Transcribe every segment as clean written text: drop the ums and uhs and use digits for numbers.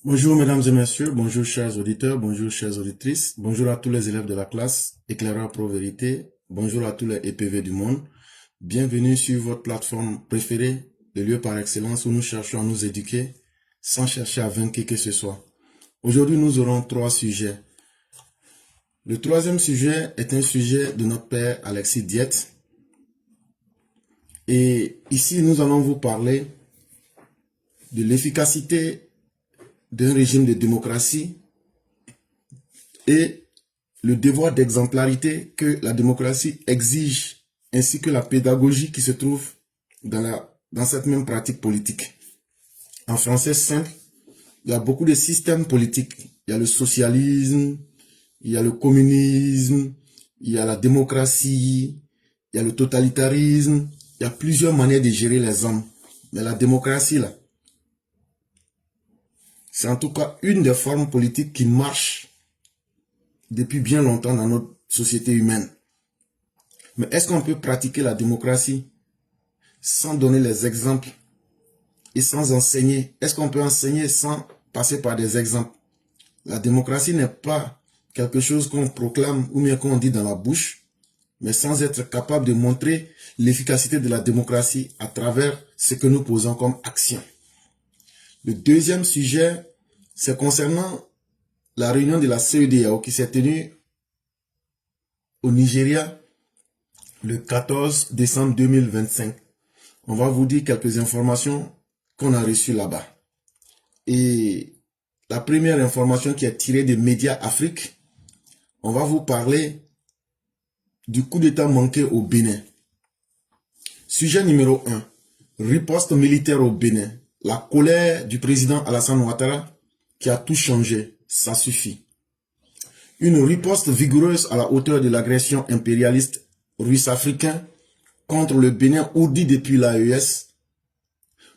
Bonjour mesdames et messieurs, bonjour chers auditeurs, bonjour chères auditrices, bonjour à tous les élèves de la classe Éclaireur Pro Vérité, bonjour à tous les EPV du monde. Bienvenue sur votre plateforme préférée, le lieu par excellence où nous cherchons à nous éduquer sans chercher à vaincre qui que ce soit. Aujourd'hui, nous aurons 3 sujets. Le troisième sujet est un sujet de notre père Alexis Diette. Et ici, nous allons vous parler de l'efficacité d'un régime de démocratie et le devoir d'exemplarité que la démocratie exige, ainsi que la pédagogie qui se trouve dans cette même pratique politique. En français simple, il y a beaucoup de systèmes politiques. Il y a le socialisme, il y a le communisme, il y a la démocratie, il y a le totalitarisme. Il y a plusieurs manières de gérer les hommes. Mais la démocratie, là, c'est en tout cas une des formes politiques qui marche depuis bien longtemps dans notre société humaine. Mais est-ce qu'on peut pratiquer la démocratie sans donner les exemples et sans enseigner? Est-ce qu'on peut enseigner sans passer par des exemples? La démocratie n'est pas quelque chose qu'on proclame ou bien qu'on dit dans la bouche, mais sans être capable de montrer l'efficacité de la démocratie à travers ce que nous posons comme action. Le deuxième sujet, c'est concernant la réunion de la CEDEAO qui s'est tenue au Nigeria le 14 décembre 2025. On va vous dire quelques informations qu'on a reçues là-bas. Et la première information qui est tirée des médias Afrique, on va vous parler du coup d'État manqué au Bénin. Sujet numéro 1, riposte militaire au Bénin. La colère du président Alassane Ouattara qui a tout changé, ça suffit. Une riposte vigoureuse à la hauteur de l'agression impérialiste russe-africain contre le Bénin ourdie depuis l'AES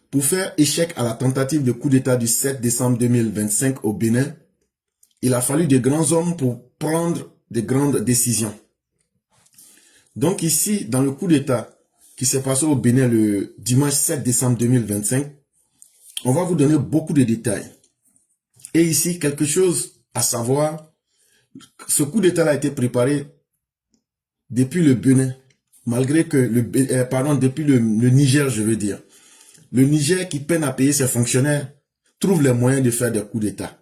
pour faire échec à la tentative de coup d'État du 7 décembre 2025 au Bénin. Il a fallu de grands hommes pour prendre de grandes décisions. Donc ici, dans le coup d'État qui s'est passé au Bénin le dimanche 7 décembre 2025, on va vous donner beaucoup de détails. Et ici, quelque chose à savoir, ce coup d'État a été préparé depuis le Bénin, malgré que depuis le Niger, je veux dire. Le Niger, qui peine à payer ses fonctionnaires, trouve les moyens de faire des coups d'État.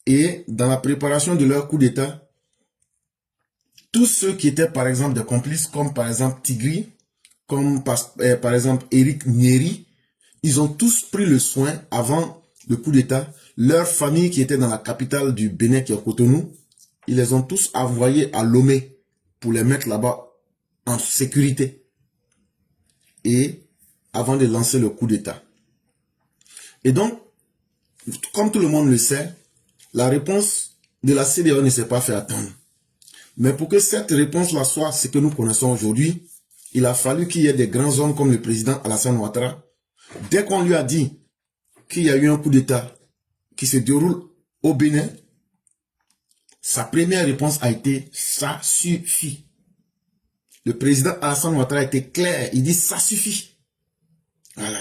Et dans la préparation de leur coup d'État, tous ceux qui étaient par exemple des complices, comme par exemple Tigri, comme par exemple Eric Nieri, ils ont tous pris le soin, avant le coup d'État, leur famille qui était dans la capitale du Bénin, qui est Cotonou, ils les ont tous envoyés à Lomé pour les mettre là-bas en sécurité. Et avant de lancer le coup d'État. Et donc, comme tout le monde le sait, la réponse de la CEDEAO ne s'est pas fait attendre. Mais pour que cette réponse-là soit ce que nous connaissons aujourd'hui, il a fallu qu'il y ait des grands hommes comme le président Alassane Ouattara. Dès qu'on lui a dit qu'il y a eu un coup d'État qui se déroule au Bénin, sa première réponse a été « ça suffit ». Le président Alassane Ouattara était clair, il dit « ça suffit ». Voilà.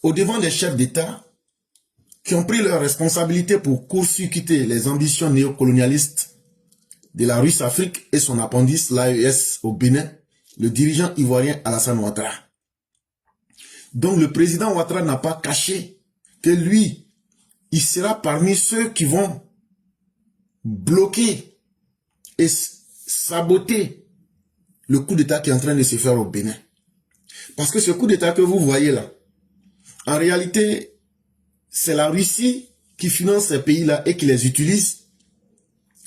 Au devant des chefs d'État qui ont pris leurs responsabilités pour court-circuiter les ambitions néocolonialistes de la Russe-Afrique et son appendice, l'AES au Bénin, le dirigeant ivoirien Alassane Ouattara. Donc le président Ouattara n'a pas caché que lui, il sera parmi ceux qui vont bloquer et saboter le coup d'État qui est en train de se faire au Bénin. Parce que ce coup d'État que vous voyez là, en réalité, c'est la Russie qui finance ces pays-là et qui les utilise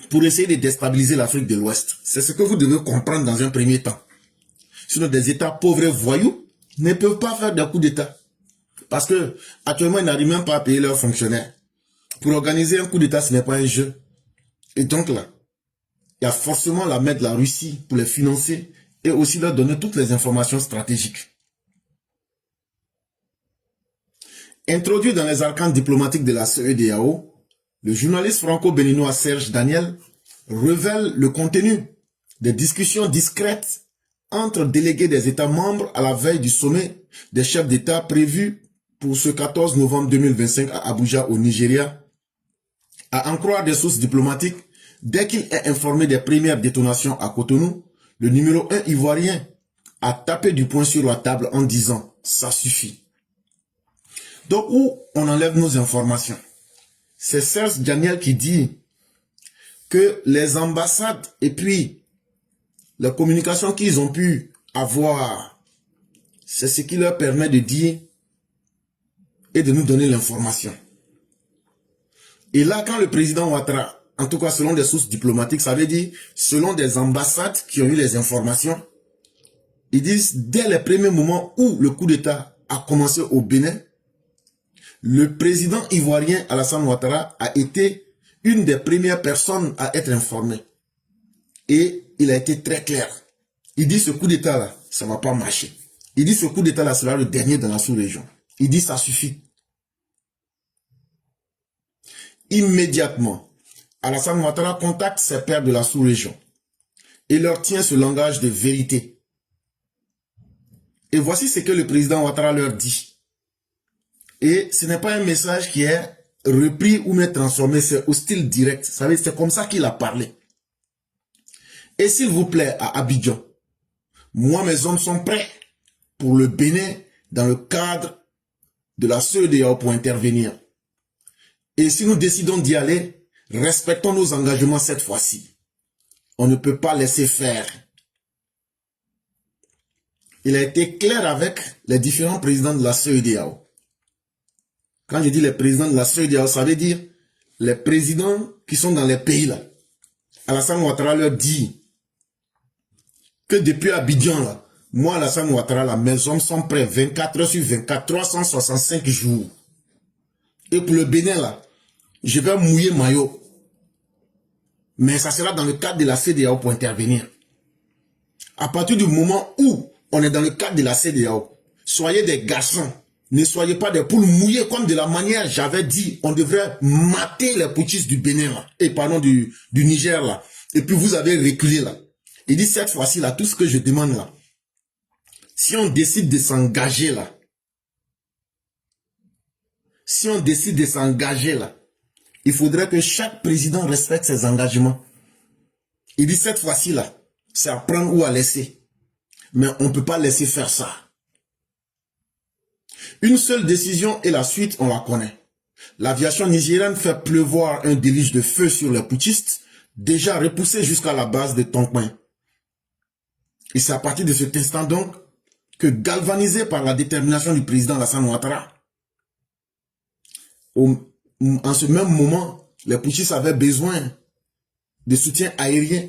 pour essayer de déstabiliser l'Afrique de l'Ouest. C'est ce que vous devez comprendre dans un premier temps. Sinon, des États pauvres et voyous ne peuvent pas faire de coup d'État. Parce que actuellement, ils n'arrivent même pas à payer leurs fonctionnaires. Pour organiser un coup d'État, ce n'est pas un jeu. Et donc là, il y a forcément la main de la Russie pour les financer et aussi leur donner toutes les informations stratégiques. Introduit dans les arcanes diplomatiques de la CEDEAO, le journaliste franco-béninois Serge Daniel révèle le contenu des discussions discrètes entre délégués des États membres à la veille du sommet des chefs d'État prévu pour ce 14 novembre 2025 à Abuja au Nigeria. À en croire des sources diplomatiques, dès qu'il est informé des premières détonations à Cotonou, le numéro 1 ivoirien a tapé du poing sur la table en disant « ça suffit ». Donc où on enlève nos informations? C'est Serge Daniel qui dit que les ambassades et puis la communication qu'ils ont pu avoir, c'est ce qui leur permet de dire et de nous donner l'information. Et là, quand le président Ouattara, en tout cas selon des sources diplomatiques, ça veut dire selon des ambassades qui ont eu les informations, ils disent dès les premiers moments où le coup d'État a commencé au Bénin, le président ivoirien Alassane Ouattara a été une des premières personnes à être informé. Et il a été très clair. Il dit ce coup d'État là, ça ne va pas marcher. Il dit ce coup d'État là sera le dernier dans la sous-région. Il dit ça suffit. Immédiatement, Alassane Ouattara contacte ses pairs de la sous-région et leur tient ce langage de vérité. Et voici ce que le président Ouattara leur dit. Et ce n'est pas un message qui est repris ou même transformé, c'est au style direct. Vous savez, c'est comme ça qu'il a parlé. Et s'il vous plaît, à Abidjan, moi, mes hommes sont prêts pour le Bénin dans le cadre de la CEDEAO pour intervenir. Et si nous décidons d'y aller, respectons nos engagements cette fois-ci. On ne peut pas laisser faire. Il a été clair avec les différents présidents de la CEDEAO. Quand je dis les présidents de la CEDEAO, ça veut dire les présidents qui sont dans les pays là. Alassane Ouattara leur dit que depuis Abidjan là, moi Alassane Ouattara, là, mes hommes sont prêts 24 heures sur 24, 365 jours. Et pour le Bénin là, je vais mouiller maillot. Mais ça sera dans le cadre de la CEDEAO pour intervenir. À partir du moment où on est dans le cadre de la CEDEAO, soyez des garçons. Ne soyez pas des poules mouillées comme de la manière j'avais dit. On devrait mater les putschistes du Bénin là. Et pardon du Niger là. Et puis vous avez reculé là. Il dit cette fois-ci là, tout ce que je demande là. Si on décide de s'engager là. Si on décide de s'engager là. Il faudrait que chaque président respecte ses engagements. Il dit cette fois-ci là. C'est à prendre ou à laisser. Mais on ne peut pas laisser faire ça. Une seule décision et la suite, on la connaît. L'aviation nigérienne fait pleuvoir un déluge de feu sur les putschistes, déjà repoussés jusqu'à la base de Tonkin. Et c'est à partir de cet instant donc que, galvanisé par la détermination du président Alassane Ouattara, en ce même moment, les putschistes avaient besoin de soutien aérien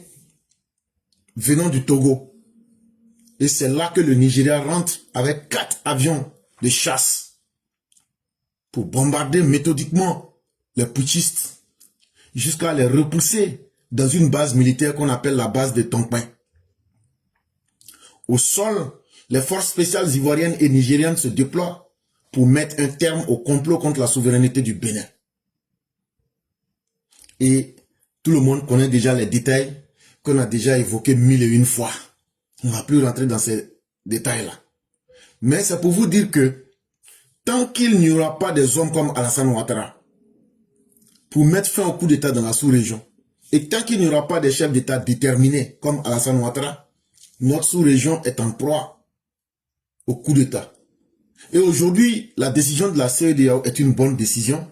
venant du Togo. Et c'est là que le Nigeria rentre avec 4 avions de chasse pour bombarder méthodiquement les putschistes jusqu'à les repousser dans une base militaire qu'on appelle la base de Tonkin. Au sol, les forces spéciales ivoiriennes et nigériennes se déploient pour mettre un terme au complot contre la souveraineté du Bénin. Et tout le monde connaît déjà les détails qu'on a déjà évoqués 1001 fois. On ne va plus rentrer dans ces détails-là. Mais c'est pour vous dire que tant qu'il n'y aura pas des hommes comme Alassane Ouattara pour mettre fin au coup d'État dans la sous-région, et tant qu'il n'y aura pas des chefs d'État déterminés comme Alassane Ouattara, notre sous-région est en proie au coup d'État. Et aujourd'hui, la décision de la CEDEAO est une bonne décision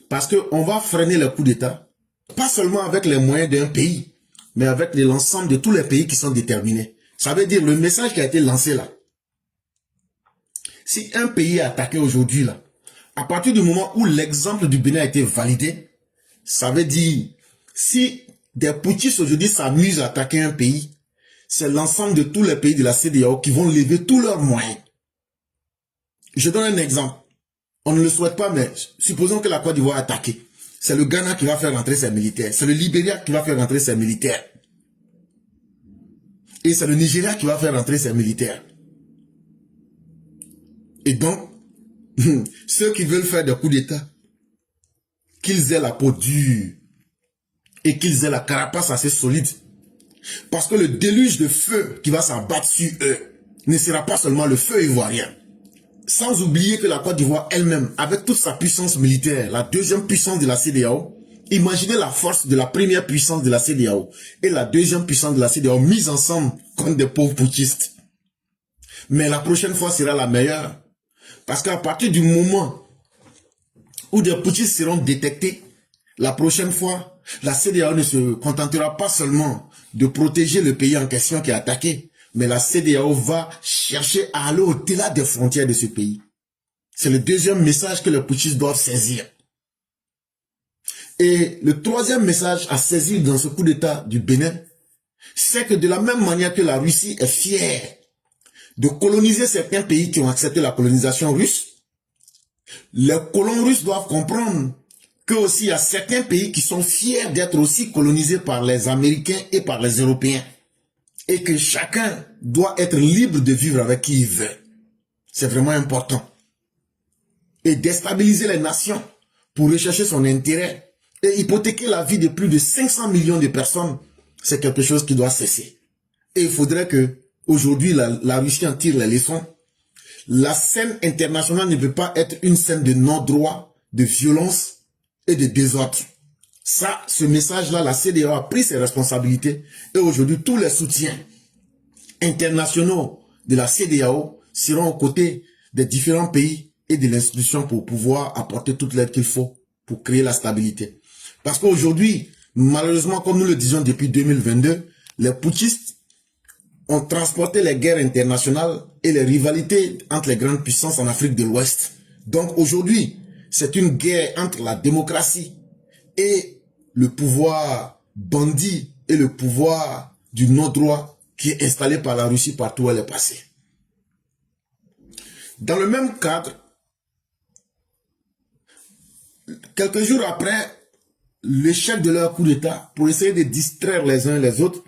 Parce qu'on va freiner le coup d'État, pas seulement avec les moyens d'un pays, mais avec l'ensemble de tous les pays qui sont déterminés. Ça veut dire le message qui a été lancé là. Si un pays est attaqué aujourd'hui là, à partir du moment où l'exemple du Bénin a été validé, ça veut dire, si des putschistes aujourd'hui s'amusent à attaquer un pays, c'est l'ensemble de tous les pays de la CEDEAO qui vont lever tous leurs moyens. Je donne un exemple. On ne le souhaite pas, mais supposons que la Côte d'Ivoire est attaquée. C'est le Ghana qui va faire rentrer ses militaires. C'est le Libéria qui va faire rentrer ses militaires. Et c'est le Nigeria qui va faire rentrer ses militaires. Et donc, ceux qui veulent faire des coups d'État, qu'ils aient la peau dure et qu'ils aient la carapace assez solide. Parce que le déluge de feu qui va s'abattre sur eux ne sera pas seulement le feu ivoirien. Sans oublier que la Côte d'Ivoire elle-même, avec toute sa puissance militaire, la deuxième puissance de la CEDEAO, imaginez la force de la première puissance de la CEDEAO et la deuxième puissance de la CEDEAO mises ensemble contre des pauvres putschistes. Mais la prochaine fois sera la meilleure. Parce qu'à partir du moment où des putschistes seront détectés, la prochaine fois, la CEDEAO ne se contentera pas seulement de protéger le pays en question qui est attaqué, mais la CEDEAO va chercher à aller au-delà des frontières de ce pays. C'est le deuxième message que les putschistes doivent saisir. Et le troisième message à saisir dans ce coup d'État du Bénin, c'est que de la même manière que la Russie est fière de coloniser certains pays qui ont accepté la colonisation russe, les colons russes doivent comprendre que aussi il y a certains pays qui sont fiers d'être aussi colonisés par les Américains et par les Européens. Et que chacun doit être libre de vivre avec qui il veut. C'est vraiment important. Et déstabiliser les nations pour rechercher son intérêt et hypothéquer la vie de plus de 500 millions de personnes, c'est quelque chose qui doit cesser. Et il faudrait que aujourd'hui la Russie en tire les leçons. La scène internationale ne peut pas être une scène de non-droit, de violence et de désordre. Ça, ce message-là, la CEDEAO a pris ses responsabilités et aujourd'hui, tous les soutiens internationaux de la CEDEAO seront aux côtés des différents pays et de l'institution pour pouvoir apporter toute l'aide qu'il faut pour créer la stabilité. Parce qu'aujourd'hui, malheureusement, comme nous le disons depuis 2022, les putschistes ont transporté les guerres internationales et les rivalités entre les grandes puissances en Afrique de l'Ouest. Donc aujourd'hui, c'est une guerre entre la démocratie et le pouvoir bandit et le pouvoir du non-droit qui est installé par la Russie partout où elle est passée. Dans le même cadre, quelques jours après l'échec de leur coup d'État, pour essayer de distraire les uns les autres,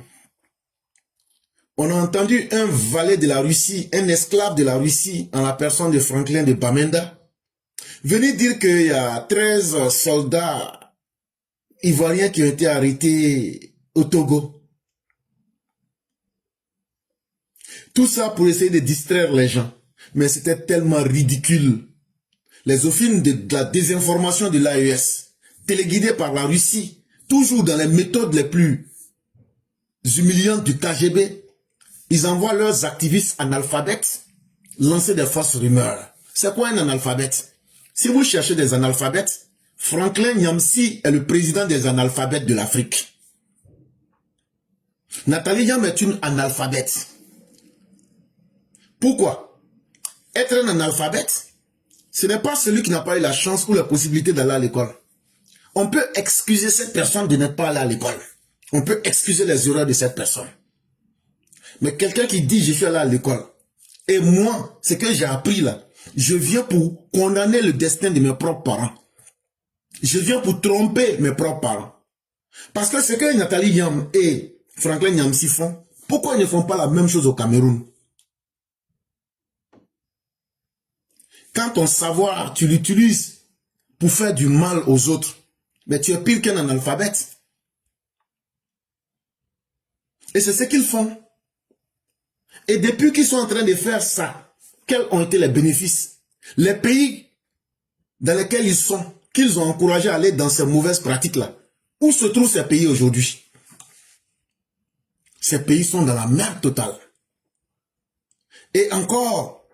on a entendu un valet de la Russie, un esclave de la Russie, en la personne de Franklin de Bamenda, venir dire qu'il y a 13 soldats ivoiriens qui ont été arrêtés au Togo. Tout ça pour essayer de distraire les gens. Mais c'était tellement ridicule. Les officines de la désinformation de l'AES, téléguidés par la Russie, toujours dans les méthodes les plus humiliantes du KGB, ils envoient leurs activistes analphabètes lancer des fausses rumeurs. C'est quoi un analphabète? Si vous cherchez des analphabètes, Franklin Nyamsi est le président des analphabètes de l'Afrique. Nathalie Yam est une analphabète. Pourquoi? Être un analphabète, ce n'est pas celui qui n'a pas eu la chance ou la possibilité d'aller à l'école. On peut excuser cette personne de ne pas aller à l'école. On peut excuser les erreurs de cette personne. Mais quelqu'un qui dit je suis allé à l'école, et moi, ce que j'ai appris là, je viens pour condamner le destin de mes propres parents. Je viens pour tromper mes propres parents. Parce que ce que Nathalie Yam et Franklin Nyamsi font, pourquoi ils ne font pas la même chose au Cameroun? Quand ton savoir, tu l'utilises pour faire du mal aux autres, mais tu es pire qu'un analphabète. Et c'est ce qu'ils font. Et depuis qu'ils sont en train de faire ça, quels ont été les bénéfices? Les pays dans lesquels ils sont, qu'ils ont encouragé à aller dans ces mauvaises pratiques-là, où se trouvent ces pays aujourd'hui? Ces pays sont dans la merde totale. Et encore,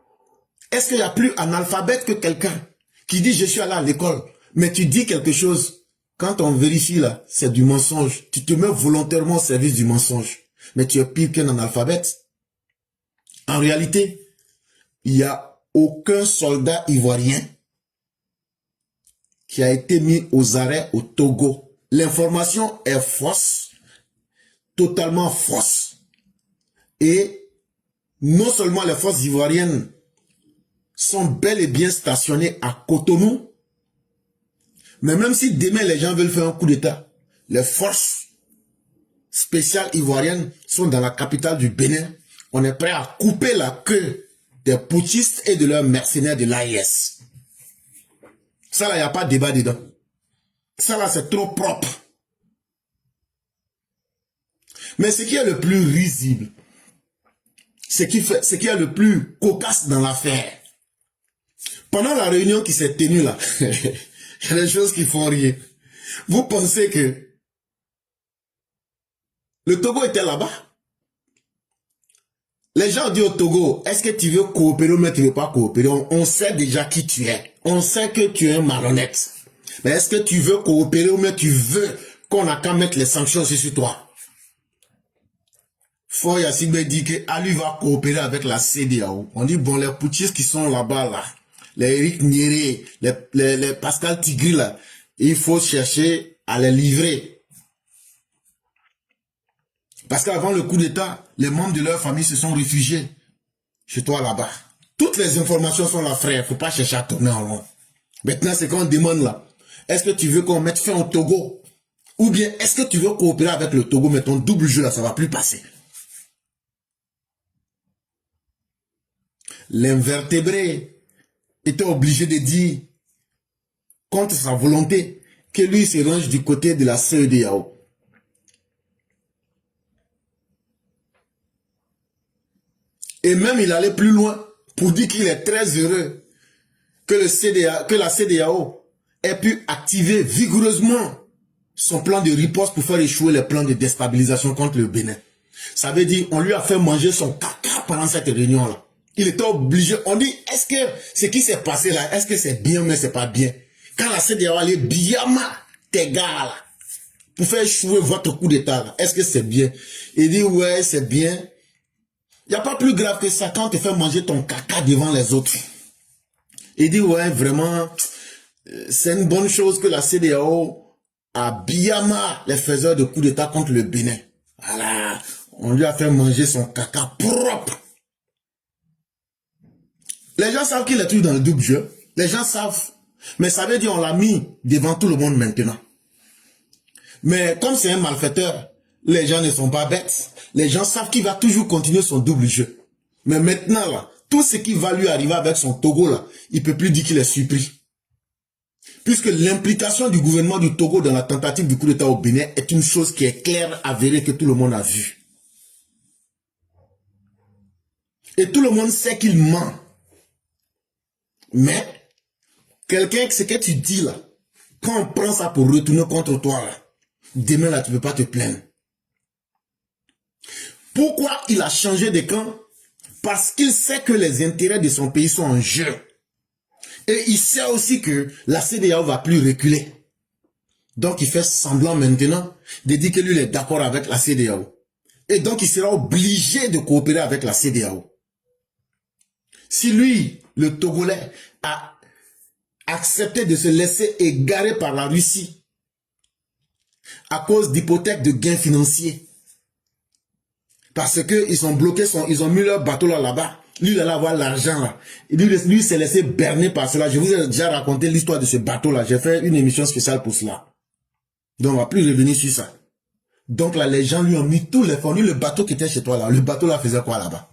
est-ce qu'il y a plus analphabète que quelqu'un qui dit je suis allé à l'école, Mais tu dis quelque chose, quand on vérifie là, c'est du mensonge. Tu te mets volontairement au service du mensonge. Mais tu es pire qu'un analphabète. En réalité, il n'y a aucun soldat ivoirien qui a été mis aux arrêts au Togo. L'information est fausse, totalement fausse. Et non seulement les forces ivoiriennes sont bel et bien stationnées à Cotonou, mais même si demain les gens veulent faire un coup d'État, les forces spéciales ivoiriennes sont dans la capitale du Bénin. On est prêt à couper la queue des putschistes et de leurs mercenaires de l'AIS. Ça là, il n'y a pas de débat dedans. Ça là, c'est trop propre. Mais ce qui est le plus risible, ce qui est le plus cocasse dans l'affaire, pendant la réunion qui s'est tenue là, il y a des choses qui font rire. Vous pensez que le Togo était là-bas? Les gens disent au Togo, est-ce que tu veux coopérer ou tu ne veux pas coopérer? On sait déjà qui tu es. On sait que tu es un marionnette. Mais est-ce que tu veux coopérer ou tu veux qu'on a qu'à mettre les sanctions sur toi? Foy Yassigbe dit que lui va coopérer avec la CEDEAO. On dit, bon, les putschistes qui sont là-bas, là, les Eric Nieré, les Pascal Tigri, là, il faut chercher à les livrer. Parce qu'avant le coup d'État, les membres de leur famille se sont réfugiés chez toi là-bas. Toutes les informations sont là, frère. Il ne faut pas chercher à tourner en rond. Maintenant, c'est qu'on demande là. Est-ce que tu veux qu'on mette fin au Togo? Ou bien, est-ce que tu veux coopérer avec le Togo, mais ton double jeu là, ça ne va plus passer? L'invertébré était obligé de dire, contre sa volonté, que lui se range du côté de la CEDEAO. Et même il allait plus loin pour dire qu'il est très heureux que la CEDEAO ait pu activer vigoureusement son plan de riposte pour faire échouer les plans de déstabilisation contre le Bénin. Ça veut dire on lui a fait manger son caca pendant cette réunion-là. Il était obligé. On dit, est-ce que ce qui s'est passé là, est-ce que c'est bien mais c'est pas bien? Quand la CEDEAO allait biyama tes gars là, pour faire échouer votre coup d'État, est-ce que c'est bien? Il dit ouais, c'est bien. Il n'y a pas plus grave que ça quand on te fait manger ton caca devant les autres. Il dit, ouais, vraiment, c'est une bonne chose que la CEDEAO a biyama les faiseurs de coups d'État contre le Bénin. Voilà, on lui a fait manger son caca propre. Les gens savent qu'il est toujours dans le double jeu. Les gens savent. Mais ça veut dire on l'a mis devant tout le monde maintenant. Mais comme c'est un malfaiteur, les gens ne sont pas bêtes. Les gens savent qu'il va toujours continuer son double jeu. Mais maintenant, là, tout ce qui va lui arriver avec son Togo, là, il ne peut plus dire qu'il est surpris. Puisque l'implication du gouvernement du Togo dans la tentative du coup d'État au Bénin est une chose qui est claire, avérée, que tout le monde a vu. Et tout le monde sait qu'il ment. Mais, quelqu'un, ce que tu dis là, quand on prend ça pour retourner contre toi, là, demain là, tu ne peux pas te plaindre. Pourquoi il a changé de camp? Parce qu'il sait que les intérêts de son pays sont en jeu. Et il sait aussi que la CEDEAO va plus reculer. Donc il fait semblant maintenant de dire que lui il est d'accord avec la CEDEAO. Et donc il sera obligé de coopérer avec la CEDEAO. Si lui, le Togolais, a accepté de se laisser égarer par la Russie à cause d'hypothèques de gains financiers, parce que ils ont bloqué ils ont mis leur bateau là-bas. Lui, il allait avoir l'argent là. Et lui s'est laissé berner par cela. Je vous ai déjà raconté l'histoire de ce bateau-là. J'ai fait une émission spéciale pour cela. Donc, on va plus revenir sur ça. Donc là, les gens lui ont mis tous les fonds. Lui, le bateau qui était chez toi là, le bateau là faisait quoi là-bas?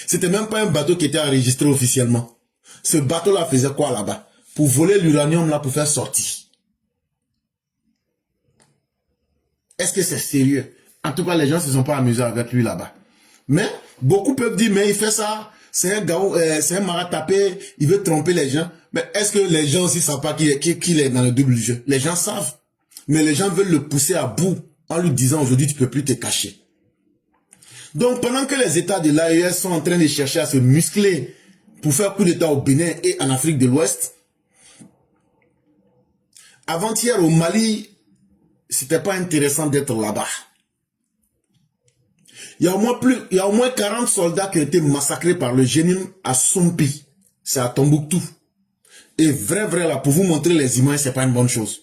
C'était même pas un bateau qui était enregistré officiellement. Ce bateau là faisait quoi là-bas? Pour voler l'uranium là, pour faire sortir. Est-ce que c'est sérieux? En tout cas, les gens ne se sont pas amusés avec lui là-bas. Mais, beaucoup peuvent dire, mais il fait ça, c'est un gars, c'est un maratapé, il veut tromper les gens. Mais est-ce que les gens aussi ne savent pas qu'il est dans le double jeu? Les gens savent. Mais les gens veulent le pousser à bout en lui disant aujourd'hui, tu ne peux plus te cacher. Donc, pendant que les États de l'AES sont en train de chercher à se muscler pour faire coup d'État au Bénin et en Afrique de l'Ouest, Avant-hier au Mali, c'était pas intéressant d'être là-bas. Il y a au moins 40 soldats qui ont été massacrés par le Jenim à Sompi. C'est à Tombouctou. Et vrai là, pour vous montrer les images, c'est pas une bonne chose.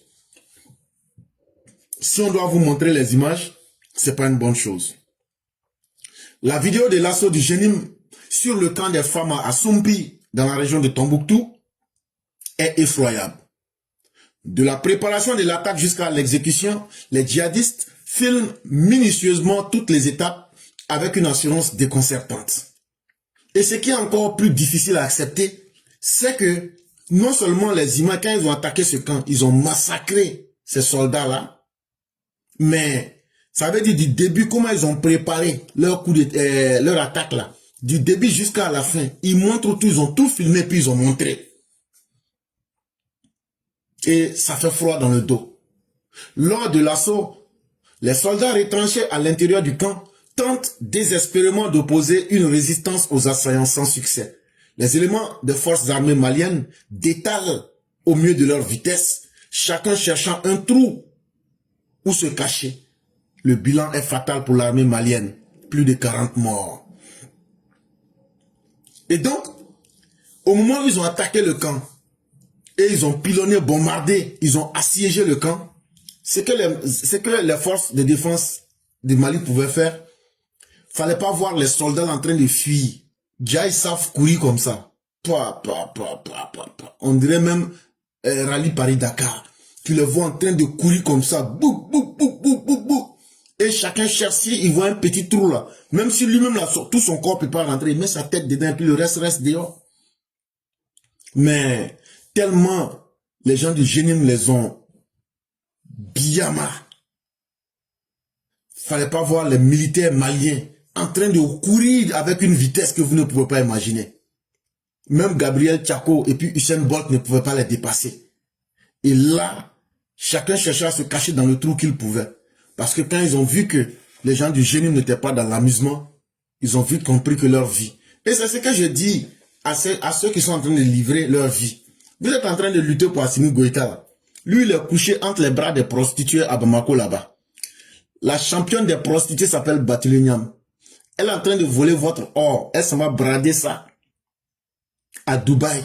Si on doit vous montrer les images, c'est pas une bonne chose. La vidéo de l'assaut du Jenim sur le camp des femmes à Sompi, dans la région de Tombouctou, est effroyable. De la préparation de l'attaque jusqu'à l'exécution, les djihadistes filment minutieusement toutes les étapes avec une assurance déconcertante. Et ce qui est encore plus difficile à accepter, c'est que non seulement les images, quand ils ont attaqué ce camp, ils ont massacré ces soldats-là, mais ça veut dire du début, comment ils ont préparé leur leur attaque là. Du début jusqu'à la fin, ils montrent tout, ils ont tout filmé, puis ils ont montré. Et ça fait froid dans le dos. Lors de l'assaut, les soldats retranchés à l'intérieur du camp tentent désespérément d'opposer une résistance aux assaillants sans succès. Les éléments des forces armées maliennes détalent au mieux de leur vitesse, chacun cherchant un trou où se cacher. Le bilan est fatal pour l'armée malienne. Plus de 40 morts. Et donc, au moment où ils ont attaqué le camp, et ils ont pilonné, bombardé, ils ont assiégé le camp, ce que les forces de défense du Mali pouvaient faire, fallait pas voir les soldats en train de fuir. Déjà, ils savent courir comme ça. On dirait même rallye Paris-Dakar. Tu les vois en train de courir comme ça. Bou, bou, bou, bou, bou, bou. Et chacun cherche si il voit un petit trou là. Même si lui-même là, tout son corps peut pas rentrer, il met sa tête dedans et puis le reste dehors. Mais tellement les gens du Jenim les ont bien marre. Fallait pas voir les militaires maliens en train de courir avec une vitesse que vous ne pouvez pas imaginer. Même Gabriel Tchako et puis Usain Bolt ne pouvaient pas les dépasser. Et là, chacun cherchait à se cacher dans le trou qu'il pouvait. Parce que quand ils ont vu que les gens du Jenim n'étaient pas dans l'amusement, ils ont vite compris que leur vie. Et c'est ce que je dis à ceux qui sont en train de livrer leur vie. Vous êtes en train de lutter pour Assimi Goïta. Lui, il est couché entre les bras des prostituées à Bamako là-bas. La championne des prostituées s'appelle Batile Niam. Elle est en train de voler votre or. Elle s'en va brader ça à Dubaï.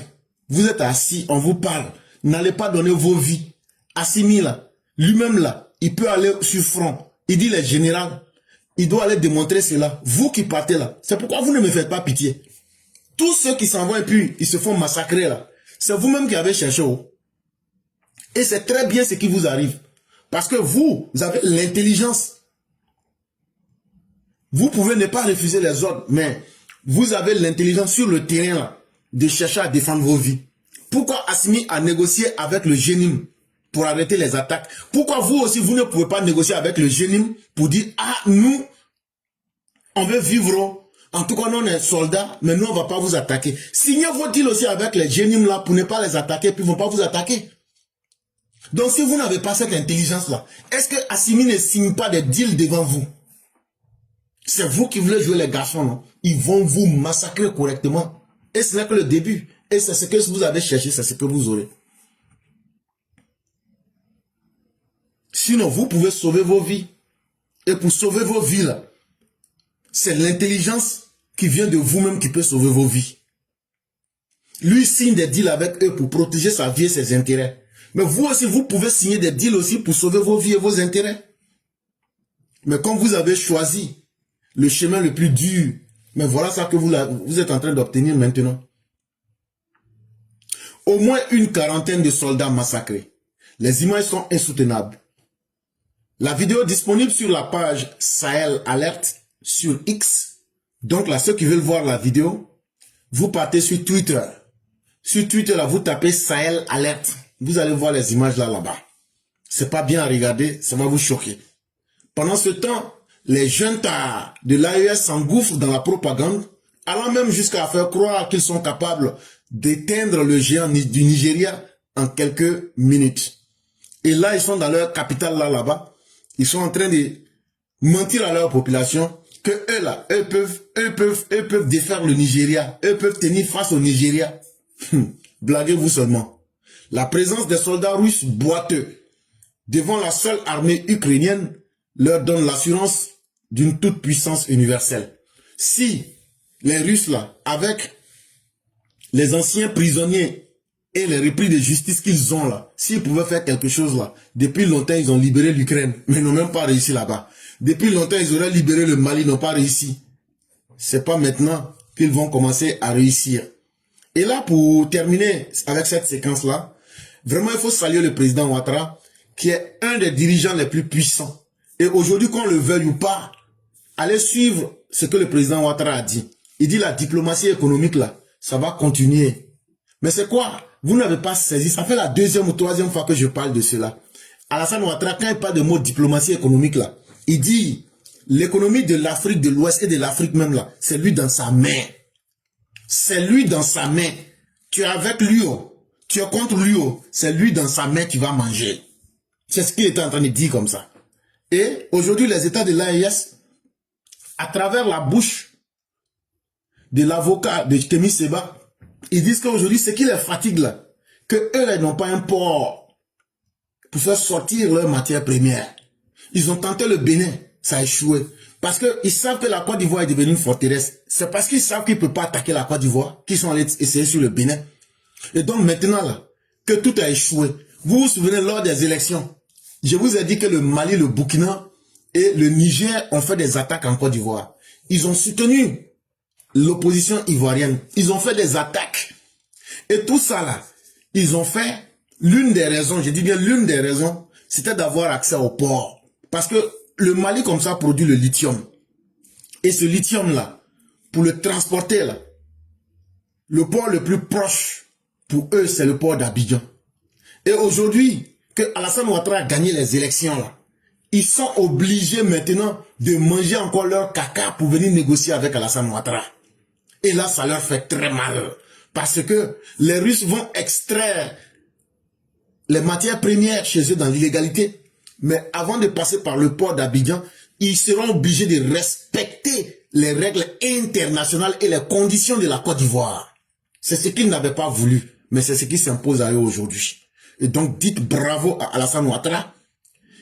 Vous êtes assis, on vous parle. N'allez pas donner vos vies. Assimi là, lui-même là, il peut aller sur front. Il dit les généraux, il doit aller démontrer cela. Vous qui partez là, c'est pourquoi vous ne me faites pas pitié. Tous ceux qui s'en vont et puis ils se font massacrer là, c'est vous-même qui avez cherché. Et c'est très bien ce qui vous arrive. Parce que vous avez l'intelligence. Vous pouvez ne pas refuser les ordres, mais vous avez l'intelligence sur le terrain là, de chercher à défendre vos vies. Pourquoi Assimi a négocié avec le Jenim pour arrêter les attaques? Pourquoi vous aussi, vous ne pouvez pas négocier avec le Jenim pour dire, ah, nous, on veut vivre, en tout cas, nous, on est soldats, mais nous, on ne va pas vous attaquer. Signez vos deals aussi avec les Jenim là pour ne pas les attaquer, puis ils ne vont pas vous attaquer. Donc, si vous n'avez pas cette intelligence-là, est-ce que Assimi ne signe pas des deals devant vous? C'est vous qui voulez jouer les garçons, non? Ils vont vous massacrer correctement. Et ce n'est que le début. Et c'est ce que vous avez cherché, c'est ce que vous aurez. Sinon, vous pouvez sauver vos vies. Et pour sauver vos vies, là, c'est l'intelligence qui vient de vous-même qui peut sauver vos vies. Lui signe des deals avec eux pour protéger sa vie et ses intérêts. Mais vous aussi, vous pouvez signer des deals aussi pour sauver vos vies et vos intérêts. Mais comme vous avez choisi le chemin le plus dur, mais voilà ça que vous êtes en train d'obtenir maintenant. Au moins une quarantaine de soldats massacrés. Les images sont insoutenables. La vidéo disponible sur la page Sahel Alert sur X. Donc là, ceux qui veulent voir la vidéo, vous partez sur Twitter. Sur Twitter, là, vous tapez Sahel Alert. Vous allez voir les images là-bas. C'est pas bien à regarder, ça va vous choquer. Pendant ce temps, les jeunes de l'AES s'engouffrent dans la propagande, allant même jusqu'à faire croire qu'ils sont capables d'éteindre le géant du Nigeria en quelques minutes. Et là, ils sont dans leur capitale là-bas. Ils sont en train de mentir à leur population que eux là, eux peuvent défaire le Nigeria. Eux peuvent tenir face au Nigeria. Blaguez-vous seulement. La présence des soldats russes boiteux devant la seule armée ukrainienne leur donne l'assurance d'une toute puissance universelle. Si les Russes là, avec les anciens prisonniers et les repris de justice qu'ils ont là, s'ils pouvaient faire quelque chose là, depuis longtemps ils ont libéré l'Ukraine, mais ils n'ont même pas réussi là-bas. Depuis longtemps ils auraient libéré le Mali, ils n'ont pas réussi. C'est pas maintenant qu'ils vont commencer à réussir. Et là, pour terminer avec cette séquence là, vraiment il faut saluer le président Ouattara, qui est un des dirigeants les plus puissants. Et aujourd'hui, qu'on le veuille ou pas, allez suivre ce que le président Ouattara a dit. Il dit la diplomatie économique là, ça va continuer. Mais c'est quoi? Vous n'avez pas saisi. Ça fait la deuxième ou troisième fois que je parle de cela. Alassane Ouattara, quand il parle de mot diplomatie économique là, il dit l'économie de l'Afrique de l'Ouest et de l'Afrique même là, c'est lui dans sa main. C'est lui dans sa main. Tu es avec lui, tu es contre lui, c'est lui dans sa main qui va manger. C'est ce qu'il était en train de dire comme ça. Et aujourd'hui, les États de l'AES, à travers la bouche de l'avocat de Kémy Séba, ils disent qu'aujourd'hui, ce qui les fatigue là, que eux là, n'ont pas un port pour faire sortir leurs matières premières. Ils ont tenté le Bénin, ça a échoué. Parce qu'ils savent que la Côte d'Ivoire est devenue une forteresse. C'est parce qu'ils savent qu'ils ne peuvent pas attaquer la Côte d'Ivoire qu'ils sont allés essayer sur le Bénin. Et donc maintenant là, que tout a échoué. Vous vous souvenez lors des élections, je vous ai dit que le Mali, le Burkina et le Niger ont fait des attaques en Côte d'Ivoire. Ils ont soutenu l'opposition ivoirienne. Ils ont fait des attaques. Et tout ça là, ils ont fait l'une des raisons, je dis bien l'une des raisons, c'était d'avoir accès au port. Parce que le Mali comme ça produit le lithium. Et ce lithium là, pour le transporter là, le port le plus proche pour eux c'est le port d'Abidjan. Et aujourd'hui, que Alassane Ouattara a gagné les élections là, ils sont obligés maintenant de manger encore leur caca pour venir négocier avec Alassane Ouattara. Et là, ça leur fait très mal. Parce que les Russes vont extraire les matières premières chez eux dans l'illégalité. Mais avant de passer par le port d'Abidjan, ils seront obligés de respecter les règles internationales et les conditions de la Côte d'Ivoire. C'est ce qu'ils n'avaient pas voulu, mais c'est ce qui s'impose à eux aujourd'hui. Et donc, dites bravo à Alassane Ouattara,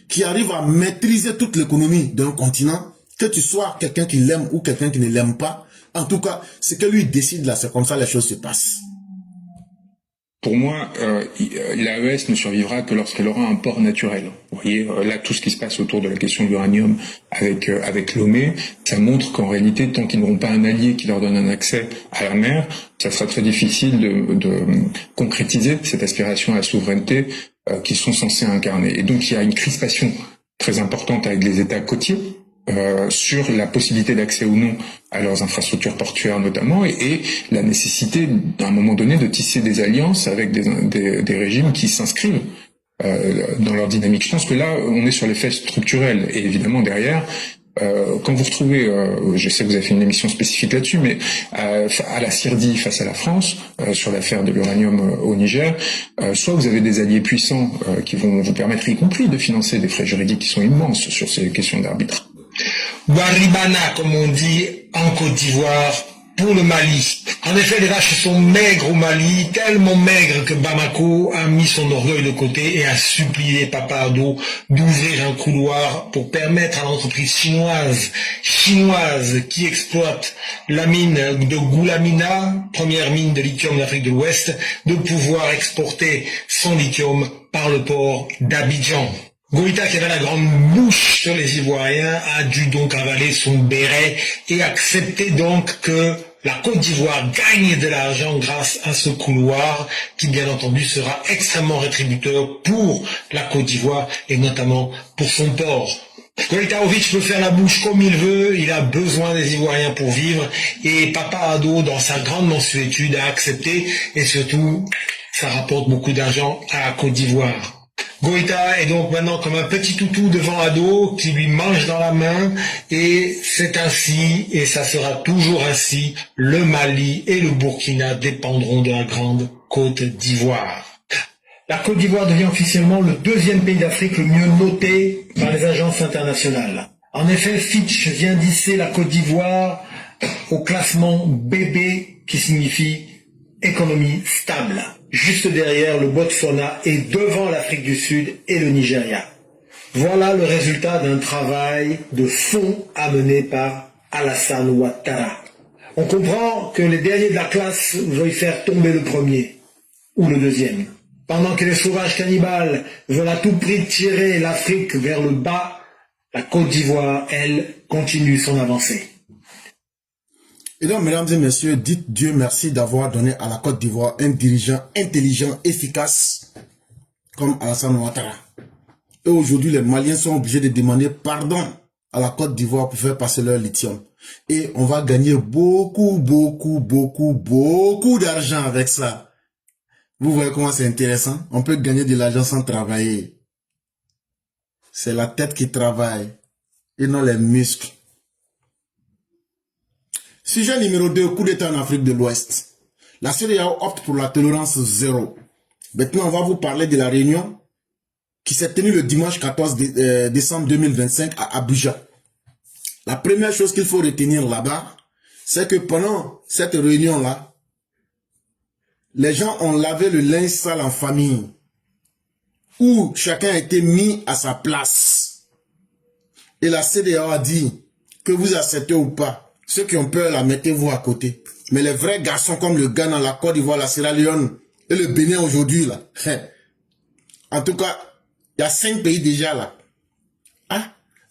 qui arrive à maîtriser toute l'économie d'un continent, que tu sois quelqu'un qui l'aime ou quelqu'un qui ne l'aime pas. En tout cas, ce que lui décide là, c'est comme ça les choses se passent. Pour moi, l'AES ne survivra que lorsqu'elle aura un port naturel. Vous voyez, là, tout ce qui se passe autour de la question de l'uranium avec Lomé, ça montre qu'en réalité, tant qu'ils n'auront pas un allié qui leur donne un accès à la mer, ça sera très difficile de concrétiser cette aspiration à la souveraineté qu'ils sont censés incarner. Et donc, il y a une crispation très importante avec les États côtiers, sur la possibilité d'accès ou non à leurs infrastructures portuaires notamment, et la nécessité à un moment donné de tisser des alliances avec des régimes qui s'inscrivent dans leur dynamique. Je pense que là, on est sur l'effet structurel, et évidemment derrière, quand vous retrouvez, je sais que vous avez fait une émission spécifique là-dessus, mais à la CIRDI face à la France, sur l'affaire de l'uranium au Niger, soit vous avez des alliés puissants qui vont vous permettre, y compris, de financer des frais juridiques qui sont immenses sur ces questions d'arbitre. Waribana, comme on dit en Côte d'Ivoire, pour le Mali. En effet, les vaches sont maigres au Mali, tellement maigres que Bamako a mis son orgueil de côté et a supplié Pappaardo d'ouvrir un couloir pour permettre à l'entreprise chinoise qui exploite la mine de Goulamina, première mine de lithium d'Afrique de l'Ouest, de pouvoir exporter son lithium par le port d'Abidjan. Goïta, qui avait la grande bouche sur les Ivoiriens, a dû donc avaler son béret et accepter donc que la Côte d'Ivoire gagne de l'argent grâce à ce couloir qui, bien entendu, sera extrêmement rétributeur pour la Côte d'Ivoire et notamment pour son port. Goïtaovic peut faire la bouche comme il veut, il a besoin des Ivoiriens pour vivre, et Pappaardo, dans sa grande mansuétude, a accepté, et surtout, ça rapporte beaucoup d'argent à la Côte d'Ivoire. Goïta est donc maintenant comme un petit toutou devant Ado qui lui mange dans la main, et c'est ainsi, et ça sera toujours ainsi, le Mali et le Burkina dépendront de la grande Côte d'Ivoire. La Côte d'Ivoire devient officiellement le deuxième pays d'Afrique le mieux noté par les agences internationales. En effet, Fitch vient d'hisser la Côte d'Ivoire au classement BB qui signifie économie stable. juste derrière le Botswana et devant l'Afrique du Sud et le Nigeria. Voilà le résultat d'un travail de fond amené par Alassane Ouattara. On comprend que les derniers de la classe veuillent faire tomber le premier ou le deuxième. Pendant que les sauvages cannibales veulent à tout prix tirer l'Afrique vers le bas, la Côte d'Ivoire, elle, continue son avancée. Et donc, mesdames et messieurs, dites Dieu merci d'avoir donné à la Côte d'Ivoire un dirigeant intelligent, efficace, comme Alassane Ouattara. Et aujourd'hui, les Maliens sont obligés de demander pardon à la Côte d'Ivoire pour faire passer leur lithium. Et on va gagner beaucoup d'argent avec ça. Vous voyez comment c'est intéressant? On peut gagner de l'argent sans travailler. C'est la tête qui travaille et non les muscles. Sujet numéro 2, coup d'État en Afrique de l'Ouest. La CEDEAO opte pour la tolérance zéro. Maintenant, on va vous parler de la réunion qui s'est tenue le dimanche 14 décembre 2025 à Abuja. La première chose qu'il faut retenir là-bas, c'est que pendant cette réunion-là, les gens ont lavé le linge sale en famille, où chacun a été mis à sa place. Et la CEDEAO a dit que vous acceptez ou pas. Ceux qui ont peur, là, mettez-vous à côté. Mais les vrais garçons comme le Ghana, la Côte d'Ivoire, la Sierra Leone et le Bénin aujourd'hui, là. En tout cas, il y a 5 pays déjà, là. Hein?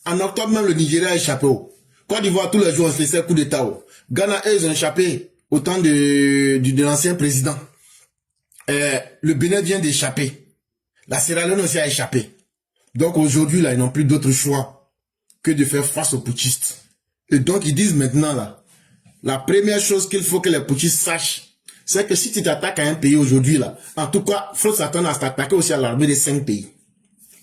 En octobre, même le Nigeria a échappé. Côte d'Ivoire, tous les jours, on se laissait coup d'État. Ghana, eux, ils ont échappé au temps de l'ancien président. Le Bénin vient d'échapper. La Sierra Leone aussi a échappé. Donc aujourd'hui, là, ils n'ont plus d'autre choix que de faire face aux putschistes. Et donc, ils disent maintenant, là, la première chose qu'il faut que les putschistes sachent, c'est que si tu t'attaques à un pays aujourd'hui, là, en tout cas, il faut s'attendre à s'attaquer aussi à l'armée des 5 pays.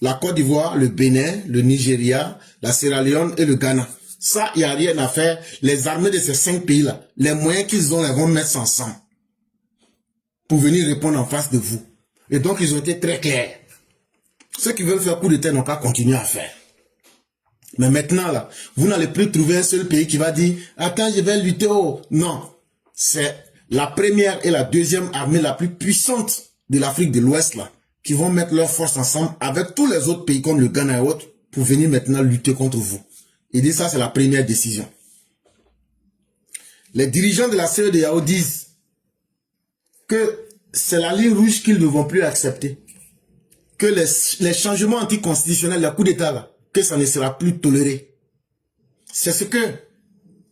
La Côte d'Ivoire, le Bénin, le Nigeria, la Sierra Leone et le Ghana. Ça, il n'y a rien à faire. Les armées de ces 5 pays-là, les moyens qu'ils ont, les vont mettre ensemble pour venir répondre en face de vous. Et donc, ils ont été très clairs. Ceux qui veulent faire coup d'État n'ont qu'à continuer à faire. Mais maintenant, là, vous n'allez plus trouver un seul pays qui va dire « Attends, je vais lutter. » Non, c'est la première et la deuxième armée la plus puissante de l'Afrique de l'Ouest, là, qui vont mettre leurs forces ensemble avec tous les autres pays comme le Ghana et autres pour venir maintenant lutter contre vous. Et dit ça, c'est la première décision. Les dirigeants de la CEDEAO disent que c'est la ligne rouge qu'ils ne vont plus accepter. Que les changements anticonstitutionnels, les coups d'État, là, que ça ne sera plus toléré. C'est ce que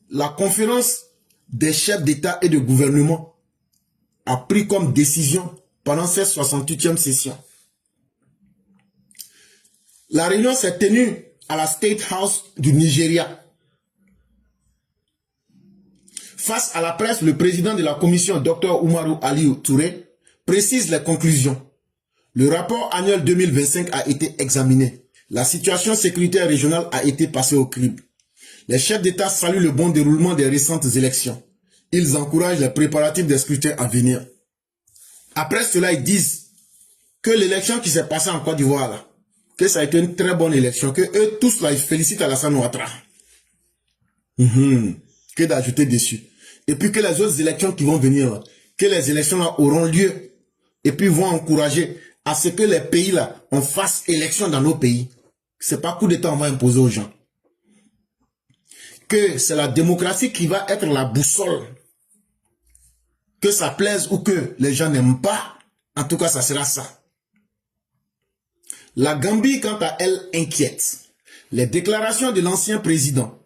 la conférence des chefs d'État et de gouvernement a pris comme décision pendant cette 68e session. La réunion s'est tenue à la State House du Nigeria. Face à la presse, le président de la commission, Dr Umaru Aliyu Touré, précise les conclusions. Le rapport annuel 2025 a été examiné. La situation sécuritaire régionale a été passée au crible. Les chefs d'État saluent le bon déroulement des récentes élections. Ils encouragent les préparatifs des scrutins à venir. Après cela, ils disent que l'élection qui s'est passée en Côte d'Ivoire, là, que ça a été une très bonne élection, que eux tous là, ils félicitent Alassane Ouattara. Que d'ajouter dessus. Et puis que les autres élections qui vont venir, là, que les élections là auront lieu, et puis vont encourager à ce que les pays là, on fasse élection dans nos pays. C'est pas coup d'État on va imposer aux gens. Que c'est la démocratie qui va être la boussole. Que ça plaise ou que les gens n'aiment pas, en tout cas ça sera ça. La Gambie, quant à elle, inquiète. Les déclarations de l'ancien président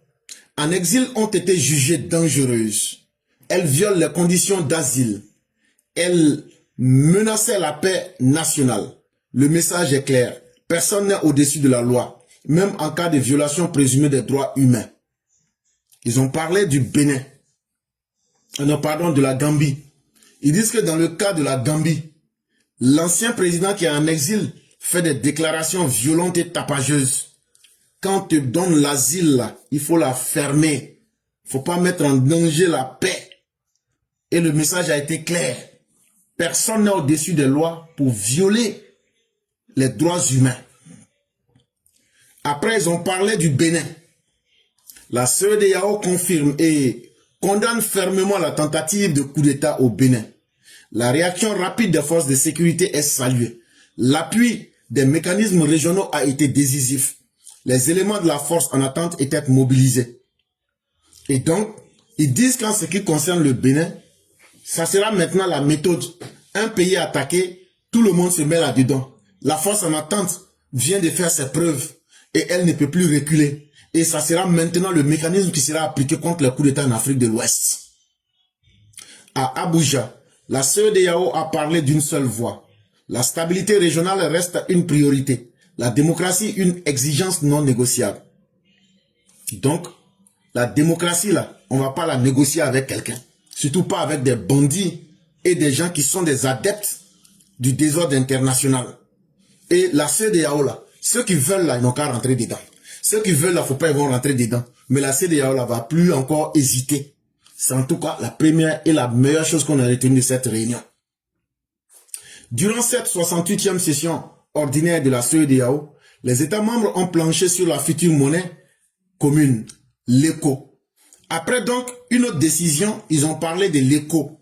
en exil ont été jugées dangereuses. Elles violent les conditions d'asile. Elles menaçaient la paix nationale. Le message est clair. Personne n'est au-dessus de la loi, même en cas de violation présumée des droits humains. Ils ont parlé du Bénin. Non, pardon, de la Gambie. Ils disent que dans le cas de la Gambie, l'ancien président qui est en exil fait des déclarations violentes et tapageuses. Quand on te donne l'asile, il faut la fermer. Il ne faut pas mettre en danger la paix. Et le message a été clair. Personne n'est au-dessus des lois pour violer les droits humains. Après, ils ont parlé du Bénin. La CEDEAO confirme et condamne fermement la tentative de coup d'État au Bénin. La réaction rapide des forces de sécurité est saluée. L'appui des mécanismes régionaux a été décisif. Les éléments de la force en attente étaient mobilisés. Et donc, ils disent qu'en ce qui concerne le Bénin, ça sera maintenant la méthode. Un pays attaqué, tout le monde se met là-dedans. La force en attente vient de faire ses preuves et elle ne peut plus reculer. Et ça sera maintenant le mécanisme qui sera appliqué contre les coups d'État en Afrique de l'Ouest. À Abuja, la CEDEAO a parlé d'une seule voix. La stabilité régionale reste une priorité. La démocratie, une exigence non négociable. Donc, la démocratie, là, on ne va pas la négocier avec quelqu'un. Surtout pas avec des bandits et des gens qui sont des adeptes du désordre international. Et la CEDEAO, là, ceux qui veulent, là, ils n'ont qu'à rentrer dedans. Ceux qui veulent, là, faut pas, ils vont rentrer dedans. Mais la CEDEAO, là, va plus encore hésiter. C'est en tout cas la première et la meilleure chose qu'on a retenue de cette réunion. Durant cette 68e session ordinaire de la CEDEAO, les États membres ont planché sur la future monnaie commune, l'ECO. Après donc une autre décision, ils ont parlé de l'ECO.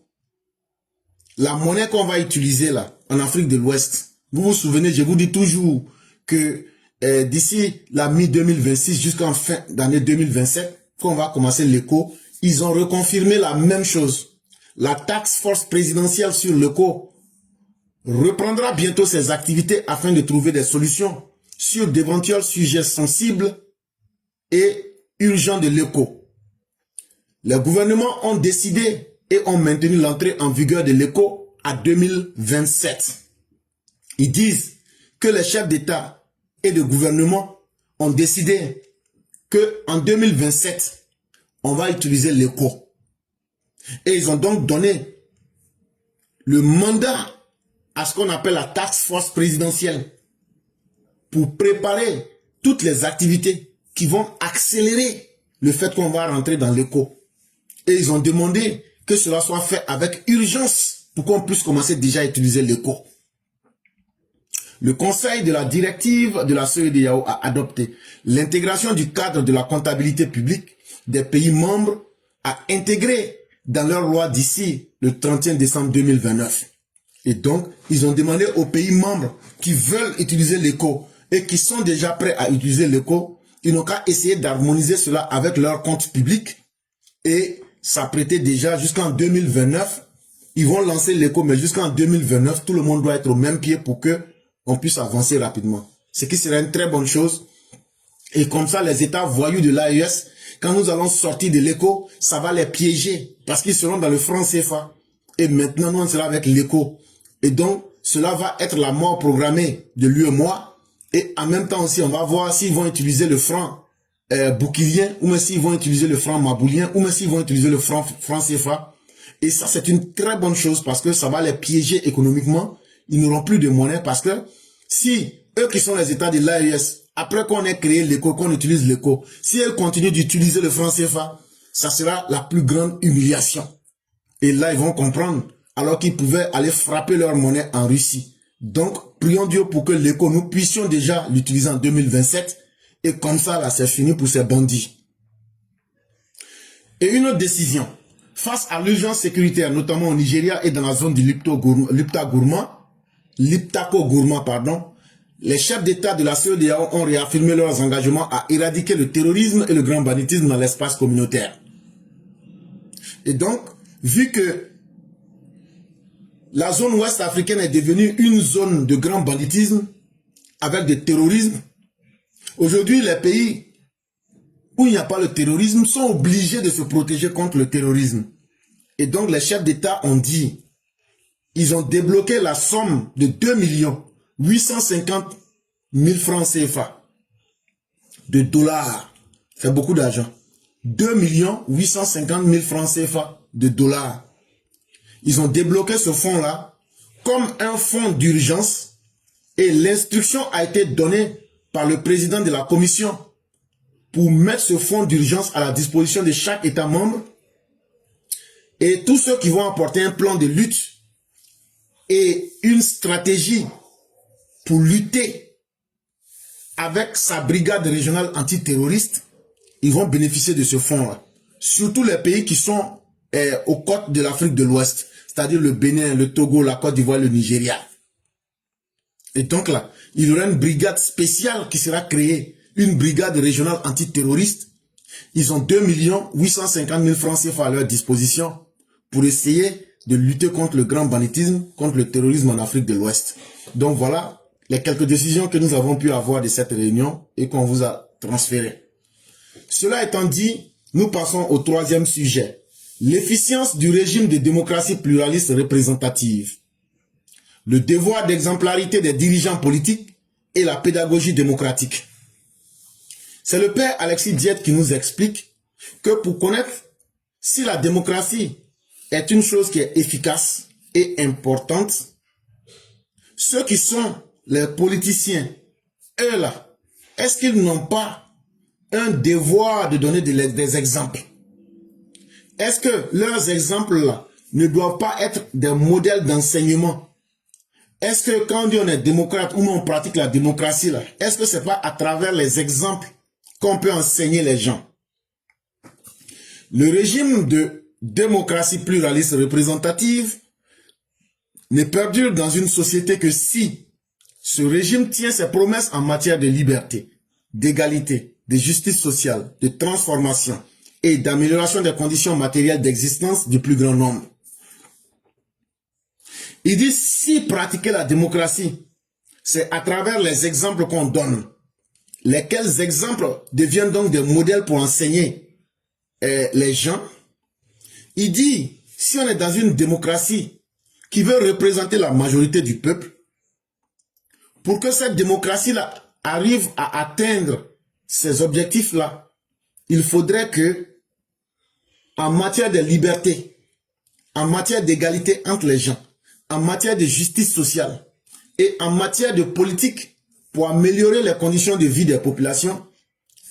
La monnaie qu'on va utiliser là, en Afrique de l'Ouest. Vous vous souvenez, je vous dis toujours que d'ici la mi-2026 jusqu'en fin d'année 2027, qu'on va commencer l'ECO, ils ont reconfirmé la même chose. La task force présidentielle sur l'ECO reprendra bientôt ses activités afin de trouver des solutions sur d'éventuels sujets sensibles et urgents de l'ECO. Les gouvernements ont décidé et ont maintenu l'entrée en vigueur de l'ECO à 2027. Ils disent que les chefs d'État et de gouvernement ont décidé qu'en 2027, on va utiliser l'ECO. Et ils ont donc donné le mandat à ce qu'on appelle la task force présidentielle pour préparer toutes les activités qui vont accélérer le fait qu'on va rentrer dans l'ECO. Et ils ont demandé que cela soit fait avec urgence pour qu'on puisse commencer déjà à utiliser l'ECO. Le Conseil de la directive de la CEDEAO a adopté l'intégration du cadre de la comptabilité publique des pays membres à intégrer dans leur loi d'ici le 31 décembre 2029. Et donc, ils ont demandé aux pays membres qui veulent utiliser l'ECO et qui sont déjà prêts à utiliser l'ECO, ils n'ont qu'à essayer d'harmoniser cela avec leur compte public et s'apprêter déjà jusqu'en 2029. Ils vont lancer l'ECO, mais jusqu'en 2029, tout le monde doit être au même pied pour que on puisse avancer rapidement. Ce qui serait une très bonne chose. Et comme ça, les États voyous de l'AES, quand nous allons sortir de l'ECO, ça va les piéger parce qu'ils seront dans le franc CFA. Et maintenant, nous, on sera avec l'ECO. Et donc, cela va être la mort programmée de l'UEMOA. Et en même temps aussi, on va voir s'ils vont utiliser le franc bouquilien, ou même s'ils vont utiliser le franc maboulien, ou même s'ils vont utiliser le franc CFA. Et ça, c'est une très bonne chose parce que ça va les piéger économiquement. Ils n'auront plus de monnaie parce que si eux qui sont les États de l'AES, après qu'on ait créé l'ECO, qu'on utilise l'ECO, si elles continuent d'utiliser le franc CFA, ça sera la plus grande humiliation. Et là, ils vont comprendre, alors qu'ils pouvaient aller frapper leur monnaie en Russie. Donc, prions Dieu pour que l'ECO, nous puissions déjà l'utiliser en 2027. Et comme ça, là, c'est fini pour ces bandits. Et une autre décision. Face à l'urgence sécuritaire, notamment au Nigeria et dans la zone du Liptako-Gourma, les chefs d'État de la CEDEAO ont réaffirmé leurs engagements à éradiquer le terrorisme et le grand banditisme dans l'espace communautaire. Et donc, vu que la zone ouest africaine est devenue une zone de grand banditisme avec du terrorisme, aujourd'hui, les pays où il n'y a pas le terrorisme sont obligés de se protéger contre le terrorisme. Et donc, les chefs d'État ont dit, ils ont débloqué la somme de 2 850 000 francs CFA de dollars. C'est beaucoup d'argent. 2 850 000 francs CFA de dollars. Ils ont débloqué ce fonds-là comme un fonds d'urgence et l'instruction a été donnée par le président de la commission pour mettre ce fonds d'urgence à la disposition de chaque État membre et tous ceux qui vont apporter un plan de lutte et une stratégie pour lutter avec sa brigade régionale antiterroriste, ils vont bénéficier de ce fonds-là. Surtout les pays qui sont aux côtes de l'Afrique de l'Ouest, c'est-à-dire le Bénin, le Togo, la Côte d'Ivoire, le Nigeria. Et donc là, il y aura une brigade spéciale qui sera créée, une brigade régionale antiterroriste. Ils ont 2 850 000 francs CFA à leur disposition pour essayer de lutter contre le grand banditisme, contre le terrorisme en Afrique de l'Ouest. Donc voilà les quelques décisions que nous avons pu avoir de cette réunion et qu'on vous a transférées. Cela étant dit, nous passons au troisième sujet. L'efficience du régime de démocratie pluraliste représentative. Le devoir d'exemplarité des dirigeants politiques et la pédagogie démocratique. C'est le père Alexis Diette qui nous explique que pour connaître si la démocratie est une chose qui est efficace et importante, ceux qui sont les politiciens, eux là, est-ce qu'ils n'ont pas un devoir de donner des exemples? Est-ce que leurs exemples là ne doivent pas être des modèles d'enseignement? Est-ce que quand on est démocrate ou on pratique la démocratie là, est-ce que c'est pas à travers les exemples qu'on peut enseigner les gens? Le régime de démocratie pluraliste représentative ne perdure dans une société que si ce régime tient ses promesses en matière de liberté, d'égalité, de justice sociale, de transformation et d'amélioration des conditions matérielles d'existence du plus grand nombre. Il dit si pratiquer la démocratie, c'est à travers les exemples qu'on donne. Lesquels exemples deviennent donc des modèles pour enseigner les gens. Il dit, si on est dans une démocratie qui veut représenter la majorité du peuple, pour que cette démocratie-là arrive à atteindre ces objectifs-là, il faudrait que, en matière de liberté, en matière d'égalité entre les gens, en matière de justice sociale et en matière de politique pour améliorer les conditions de vie des populations,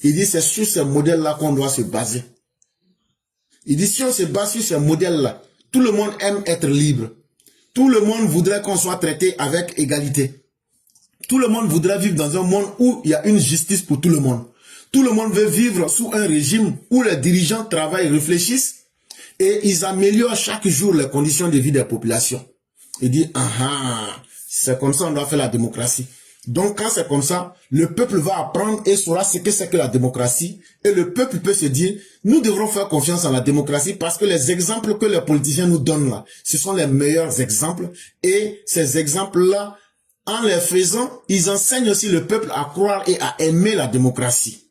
il dit c'est sur ces modèles-là qu'on doit se baser. Il dit si on se base sur ces modèles-là, tout le monde aime être libre. Tout le monde voudrait qu'on soit traité avec égalité. Tout le monde voudrait vivre dans un monde où il y a une justice pour tout le monde. Tout le monde veut vivre sous un régime où les dirigeants travaillent, réfléchissent et ils améliorent chaque jour les conditions de vie des populations. Il dit, c'est comme ça on doit faire la démocratie. Donc quand c'est comme ça, le peuple va apprendre et saura ce que c'est que la démocratie. Et le peuple peut se dire, nous devrons faire confiance en la démocratie parce que les exemples que les politiciens nous donnent là, ce sont les meilleurs exemples. Et ces exemples-là, en les faisant, ils enseignent aussi le peuple à croire et à aimer la démocratie.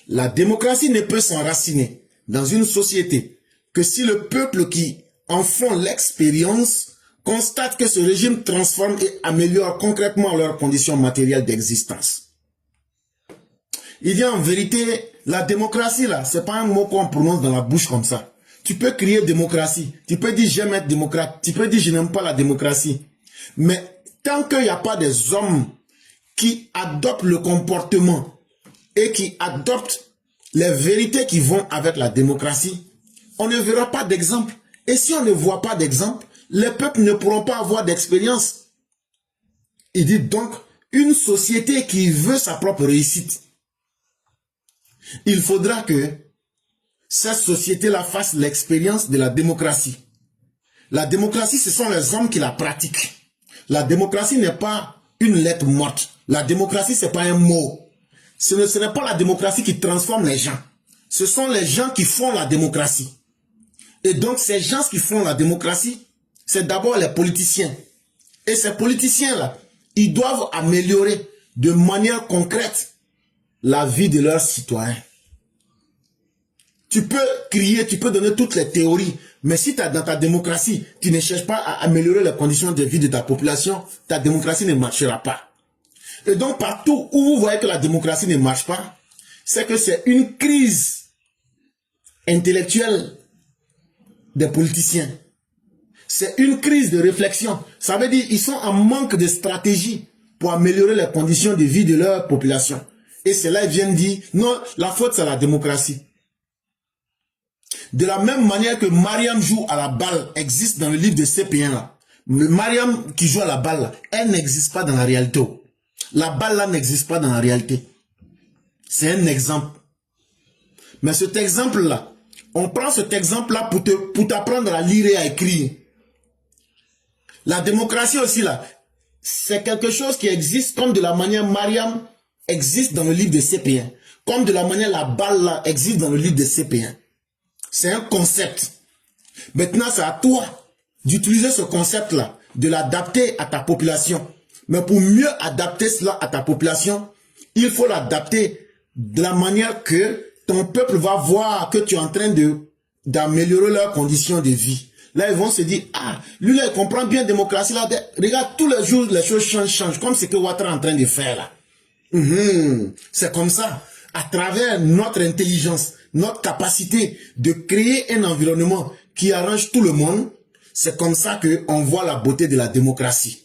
La démocratie ne peut s'enraciner dans une société que si le peuple qui en font l'expérience constate que ce régime transforme et améliore concrètement leurs conditions matérielles d'existence. Il dit en vérité, la démocratie là, c'est pas un mot qu'on prononce dans la bouche comme ça. Tu peux crier démocratie, tu peux dire j'aime être démocrate, tu peux dire je n'aime pas la démocratie. Mais tant qu'il n'y a pas des hommes qui adoptent le comportement et qui adoptent les vérités qui vont avec la démocratie, on ne verra pas d'exemple. Et si on ne voit pas d'exemple, les peuples ne pourront pas avoir d'expérience. Il dit donc, une société qui veut sa propre réussite, il faudra que cette société-là fasse l'expérience de la démocratie. La démocratie, ce sont les hommes qui la pratiquent. La démocratie n'est pas une lettre morte. La démocratie, ce n'est pas un mot. Ce n'est pas la démocratie qui transforme les gens. Ce sont les gens qui font la démocratie. Et donc, ces gens qui font la démocratie, c'est d'abord les politiciens. Et ces politiciens-là, ils doivent améliorer de manière concrète la vie de leurs citoyens. Tu peux crier, tu peux donner toutes les théories, mais si dans ta démocratie, tu ne cherches pas à améliorer les conditions de vie de ta population, ta démocratie ne marchera pas. Et donc, partout où vous voyez que la démocratie ne marche pas, c'est que c'est une crise intellectuelle des politiciens. C'est une crise de réflexion. Ça veut dire qu'ils sont en manque de stratégie pour améliorer les conditions de vie de leur population. Et c'est là ils viennent dire, non, la faute c'est la démocratie. De la même manière que Mariam joue à la balle existe dans le livre de C.P.1 là. Le Mariam qui joue à la balle là, elle n'existe pas dans la réalité. La balle là n'existe pas dans la réalité. C'est un exemple. Mais cet exemple là, On prend cet exemple-là pour t'apprendre à lire et à écrire. La démocratie aussi, là, c'est quelque chose qui existe comme de la manière Mariam existe dans le livre de CP1. Comme de la manière la balle là existe dans le livre de CP1. C'est un concept. Maintenant, c'est à toi d'utiliser ce concept-là, de l'adapter à ta population. Mais pour mieux adapter cela à ta population, il faut l'adapter de la manière que ton peuple va voir que tu es en train d'améliorer leurs conditions de vie. Là, ils vont se dire, ah, lui là, il comprend bien la démocratie. Là, regarde, tous les jours, les choses changent, comme ce que Ouattara est en train de faire là. C'est comme ça, à travers notre intelligence, notre capacité de créer un environnement qui arrange tout le monde, c'est comme ça qu'on voit la beauté de la démocratie.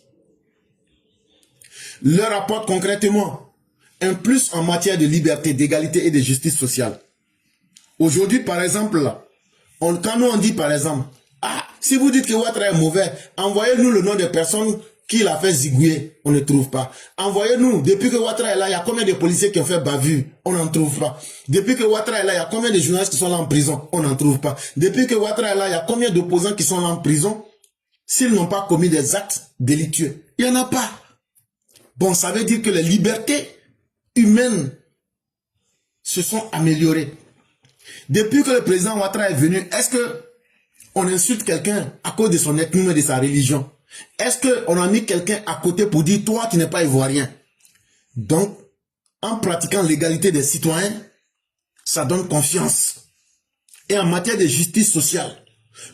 Leur apporte concrètement un plus en matière de liberté, d'égalité et de justice sociale. Aujourd'hui, par exemple, là, quand nous on dit par exemple, ah, si vous dites que Ouattara est mauvais, envoyez-nous le nom des personnes qui l'a fait zigouiller, on ne trouve pas. Envoyez-nous, depuis que Ouattara est là, il y a combien de policiers qui ont fait bavure, on n'en trouve pas. Depuis que Ouattara est là, il y a combien de journalistes qui sont là en prison, on n'en trouve pas. Depuis que Ouattara est là, il y a combien d'opposants qui sont là en prison, s'ils n'ont pas commis des actes délictueux. Il n'y en a pas. Bon, ça veut dire que les libertés humaines se sont améliorées. Depuis que le président Ouattara est venu, est-ce que on insulte quelqu'un à cause de son ethnie et de sa religion? Est-ce qu'on a mis quelqu'un à côté pour dire, toi, tu n'es pas ivoirien? Donc, en pratiquant l'égalité des citoyens, ça donne confiance. Et en matière de justice sociale,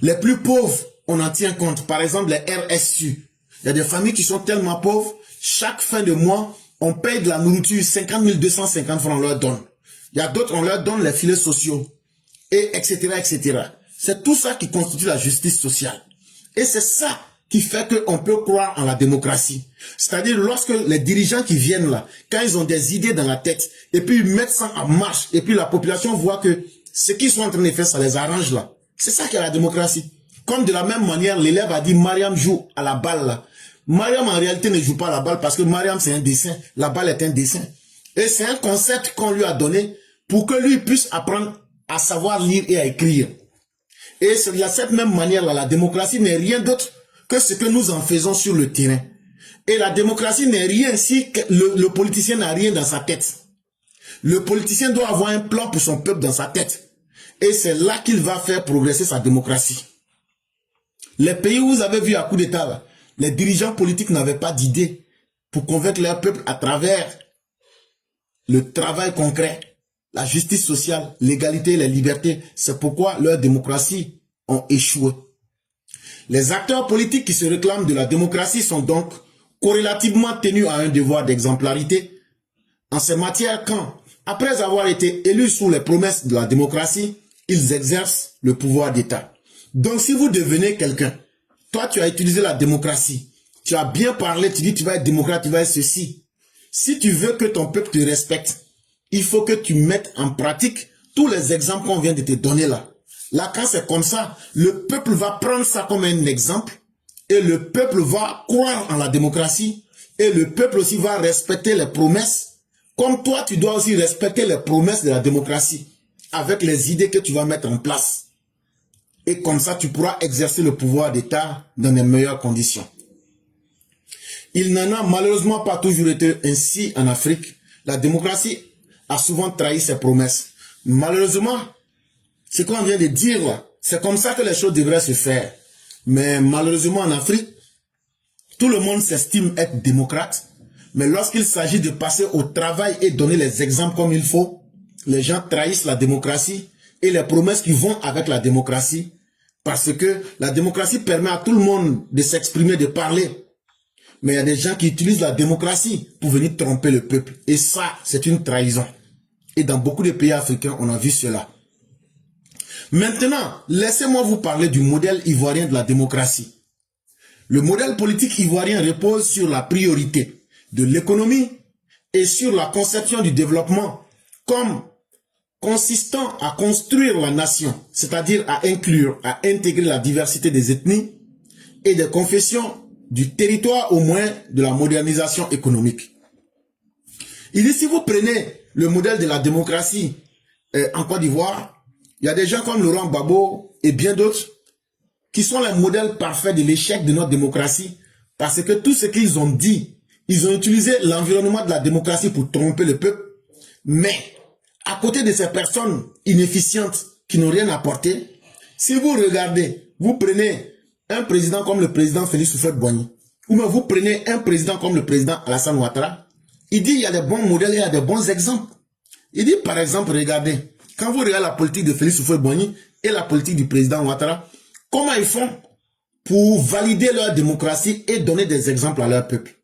les plus pauvres, on en tient compte. Par exemple, les RSU. Il y a des familles qui sont tellement pauvres, chaque fin de mois, on paye de la nourriture, 50 250 francs, on leur donne. Il y a d'autres, on leur donne les filets sociaux, et etc., etc. C'est tout ça qui constitue la justice sociale. Et c'est ça qui fait qu'on peut croire en la démocratie. C'est-à-dire, lorsque les dirigeants qui viennent là, quand ils ont des idées dans la tête, et puis ils mettent ça en marche, et puis la population voit que ce qu'ils sont en train de faire, ça les arrange là. C'est ça qui est la démocratie. Comme de la même manière, l'élève a dit, Mariam joue à la balle là. Mariam en réalité ne joue pas à la balle parce que Mariam c'est un dessin, la balle est un dessin. Et c'est un concept qu'on lui a donné pour que lui puisse apprendre à savoir lire et à écrire. Et de cette même manière-là, la démocratie n'est rien d'autre que ce que nous en faisons sur le terrain. Et la démocratie n'est rien si le politicien n'a rien dans sa tête. Le politicien doit avoir un plan pour son peuple dans sa tête. Et c'est là qu'il va faire progresser sa démocratie. Les pays où vous avez vu à coup d'État, les dirigeants politiques n'avaient pas d'idée pour convaincre leur peuple à travers le travail concret, la justice sociale, l'égalité et les libertés. C'est pourquoi leurs démocraties ont échoué. Les acteurs politiques qui se réclament de la démocratie sont donc corrélativement tenus à un devoir d'exemplarité en ces matières quand, après avoir été élus sous les promesses de la démocratie, ils exercent le pouvoir d'État. Donc si vous devenez quelqu'un, toi tu as utilisé la démocratie, tu as bien parlé, tu dis tu vas être démocrate, tu vas être ceci. Si tu veux que ton peuple te respecte, il faut que tu mettes en pratique tous les exemples qu'on vient de te donner là. Là, quand c'est comme ça, le peuple va prendre ça comme un exemple et le peuple va croire en la démocratie et le peuple aussi va respecter les promesses. Comme toi, tu dois aussi respecter les promesses de la démocratie avec les idées que tu vas mettre en place. Et comme ça, tu pourras exercer le pouvoir d'État dans les meilleures conditions. Il n'en a malheureusement pas toujours été ainsi en Afrique. La démocratie a souvent trahi ses promesses. Malheureusement, ce qu'on vient de dire là, c'est comme ça que les choses devraient se faire. Mais malheureusement en Afrique, tout le monde s'estime être démocrate. Mais lorsqu'il s'agit de passer au travail et donner les exemples comme il faut, les gens trahissent la démocratie et les promesses qui vont avec la démocratie. Parce que la démocratie permet à tout le monde de s'exprimer, de parler. Mais il y a des gens qui utilisent la démocratie pour venir tromper le peuple. Et ça, c'est une trahison. Et dans beaucoup de pays africains, on a vu cela. Maintenant, laissez-moi vous parler du modèle ivoirien de la démocratie. Le modèle politique ivoirien repose sur la priorité de l'économie et sur la conception du développement comme consistant à construire la nation, c'est-à-dire à inclure, à intégrer la diversité des ethnies et des confessions du territoire au moins de la modernisation économique. Il dit, si vous prenez le modèle de la démocratie en Côte d'Ivoire, Il y a des gens comme Laurent Gbagbo et bien d'autres qui sont les modèles parfaits de l'échec de notre démocratie parce que tout ce qu'ils ont dit, ils ont utilisé l'environnement de la démocratie pour tromper le peuple. Mais à côté de ces personnes inefficientes qui n'ont rien apporté, si vous regardez, vous prenez un président comme le président Félix Houphouët-Boigny, ou même vous prenez un président comme le président Alassane Ouattara, il dit il y a des bons modèles, il y a des bons exemples. Il dit par exemple, regardez, quand vous regardez la politique de Félix Houphouët-Boigny et la politique du président Ouattara, comment ils font pour valider leur démocratie et donner des exemples à leur peuple?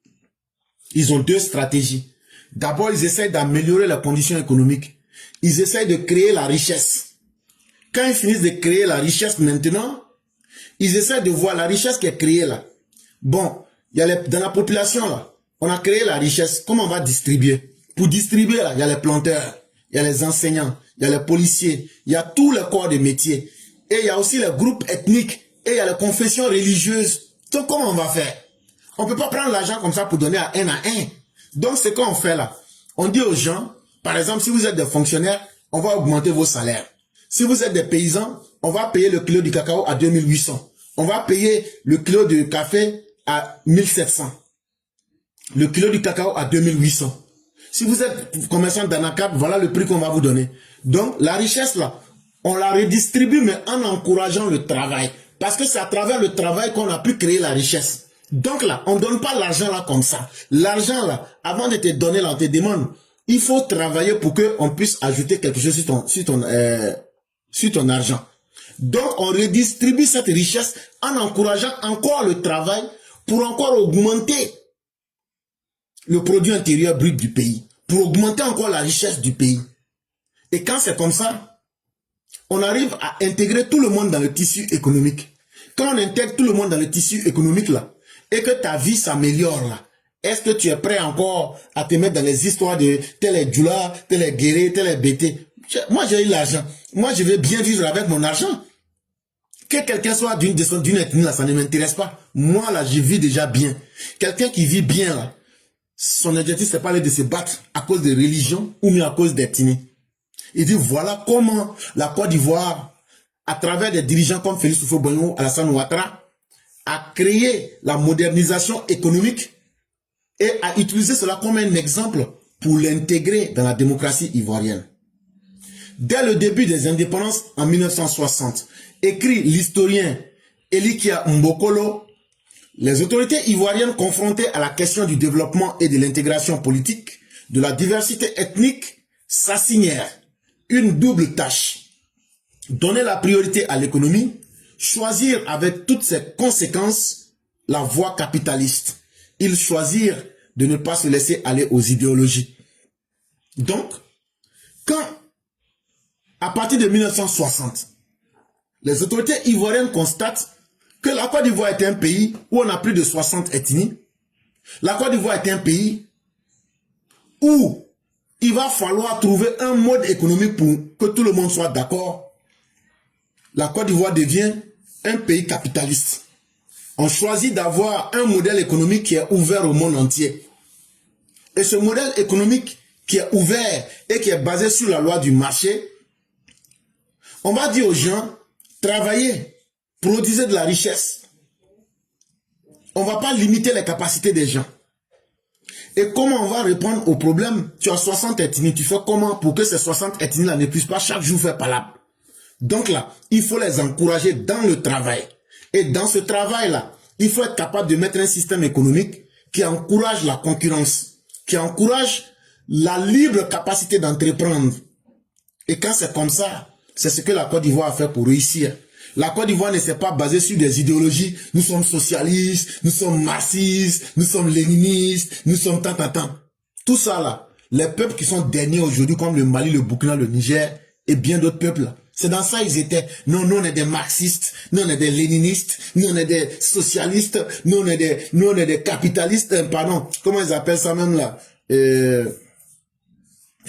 Ils ont deux stratégies. D'abord, ils essayent d'améliorer les conditions économiques. Ils essayent de créer la richesse. Quand ils finissent de créer la richesse maintenant, ils essaient de voir la richesse qui est créée là. Bon, il y a dans la population là, on a créé la richesse. Comment on va distribuer? Pour distribuer là, il y a les planteurs, il y a les enseignants, il y a les policiers, il y a tous les corps de métier. Et il y a aussi les groupes ethniques et il y a les confessions religieuses. Donc comment on va faire? On ne peut pas prendre l'argent comme ça pour donner à un. Donc ce qu'on fait là, on dit aux gens, par exemple, si vous êtes des fonctionnaires, on va augmenter vos salaires. Si vous êtes des paysans, on va payer le kilo du cacao à 2800. On va payer le kilo de café à 1700. Le kilo du cacao à 2800. Si vous êtes commerçant d'Anacap, voilà le prix qu'on va vous donner. Donc la richesse là, on la redistribue mais en encourageant le travail. Parce que c'est à travers le travail qu'on a pu créer la richesse. Donc là, on ne donne pas l'argent là comme ça. L'argent là, avant de te donner là, on te demande, il faut travailler pour qu'on puisse ajouter quelque chose sur ton argent. Donc on redistribue cette richesse en encourageant encore le travail pour encore augmenter le produit intérieur brut du pays, pour augmenter encore la richesse du pays. Et quand c'est comme ça, on arrive à intégrer tout le monde dans le tissu économique. Quand on intègre tout le monde dans le tissu économique là, et que ta vie s'améliore là, est-ce que tu es prêt encore à te mettre dans les histoires de tel est Djoula, tel est Guéré, tel est Bété? Moi j'ai eu l'argent. Moi je vais bien vivre avec mon argent. Que quelqu'un soit d'une ethnie là, ça ne m'intéresse pas. Moi là, je vis déjà bien. Quelqu'un qui vit bien là, son objectif c'est pas de se battre à cause de religion ou bien à cause d'ethnie. Il dit voilà comment la Côte d'Ivoire, à travers des dirigeants comme Félix Houphouët-Boigny, Alassane Ouattara, a créé la modernisation économique et a utilisé cela comme un exemple pour l'intégrer dans la démocratie ivoirienne. Dès le début des indépendances en 1960, écrit l'historien Elikia Mbokolo, les autorités ivoiriennes confrontées à la question du développement et de l'intégration politique, de la diversité ethnique, s'assignèrent une double tâche. Donner la priorité à l'économie, choisir avec toutes ses conséquences la voie capitaliste. Ils choisirent de ne pas se laisser aller aux idéologies. Donc, quand, à partir de 1960, les autorités ivoiriennes constatent que la Côte d'Ivoire est un pays où on a plus de 60 ethnies, la Côte d'Ivoire est un pays où il va falloir trouver un mode économique pour que tout le monde soit d'accord. La Côte d'Ivoire devient un pays capitaliste. On choisit d'avoir un modèle économique qui est ouvert au monde entier. Et ce modèle économique qui est ouvert et qui est basé sur la loi du marché, on va dire aux gens, travaillez, produisez de la richesse. On ne va pas limiter les capacités des gens. Et comment on va répondre au problème? Tu as 60 ethnies, tu fais comment pour que ces 60 ethnies-là ne puissent pas chaque jour faire palabre? Donc là, il faut les encourager dans le travail. Et dans ce travail-là, il faut être capable de mettre un système économique qui encourage la concurrence, qui encourage la libre capacité d'entreprendre. Et quand c'est comme ça, c'est ce que la Côte d'Ivoire a fait pour réussir. La Côte d'Ivoire ne s'est pas basée sur des idéologies. Nous sommes socialistes, nous sommes marxistes, nous sommes léninistes, nous sommes tant. Tout ça là, les peuples qui sont derniers aujourd'hui comme le Mali, le Burkina, le Niger et bien d'autres peuples là, c'est dans ça ils étaient. Non, nous on est des marxistes, nous on est des léninistes, nous on est des socialistes, nous on est des capitalistes, pardon, comment ils appellent ça même là,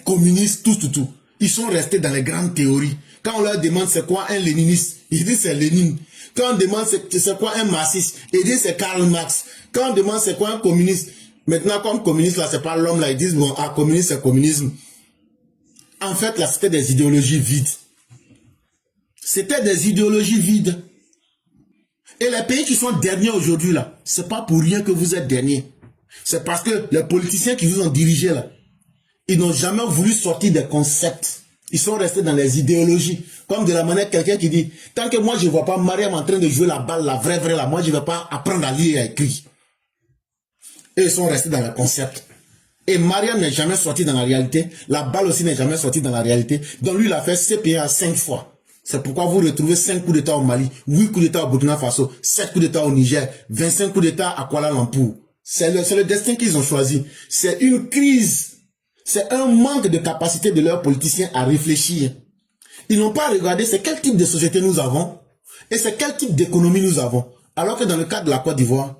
communistes, tout. Ils sont restés dans les grandes théories. Quand on leur demande c'est quoi un léniniste, ils disent c'est Lénine. Quand on demande c'est quoi un marxiste, ils disent c'est Karl Marx. Quand on demande c'est quoi un communiste, maintenant comme communiste là c'est pas l'homme là, ils disent bon, communiste c'est communisme. En fait là c'était des idéologies vides. C'était des idéologies vides. Et les pays qui sont derniers aujourd'hui, là, c'est pas pour rien que vous êtes derniers. C'est parce que les politiciens qui vous ont dirigé, là, ils n'ont jamais voulu sortir des concepts. Ils sont restés dans les idéologies. Comme de la manière quelqu'un qui dit, tant que moi je ne vois pas Mariam en train de jouer la balle, la vraie, là, moi je ne vais pas apprendre à lire et à écrire. Et ils sont restés dans les concepts. Et Mariam n'est jamais sorti dans la réalité. La balle aussi n'est jamais sortie dans la réalité. Donc lui, il a fait CPA 5 fois. C'est pourquoi vous retrouvez 5 coups d'État au Mali, 8 coups d'État au Burkina Faso, 7 coups d'État au Niger, 25 coups d'État à Kuala Lumpur. C'est le destin qu'ils ont choisi. C'est une crise. C'est un manque de capacité de leurs politiciens à réfléchir. Ils n'ont pas regardé c'est quel type de société nous avons et c'est quel type d'économie nous avons. Alors que dans le cas de la Côte d'Ivoire,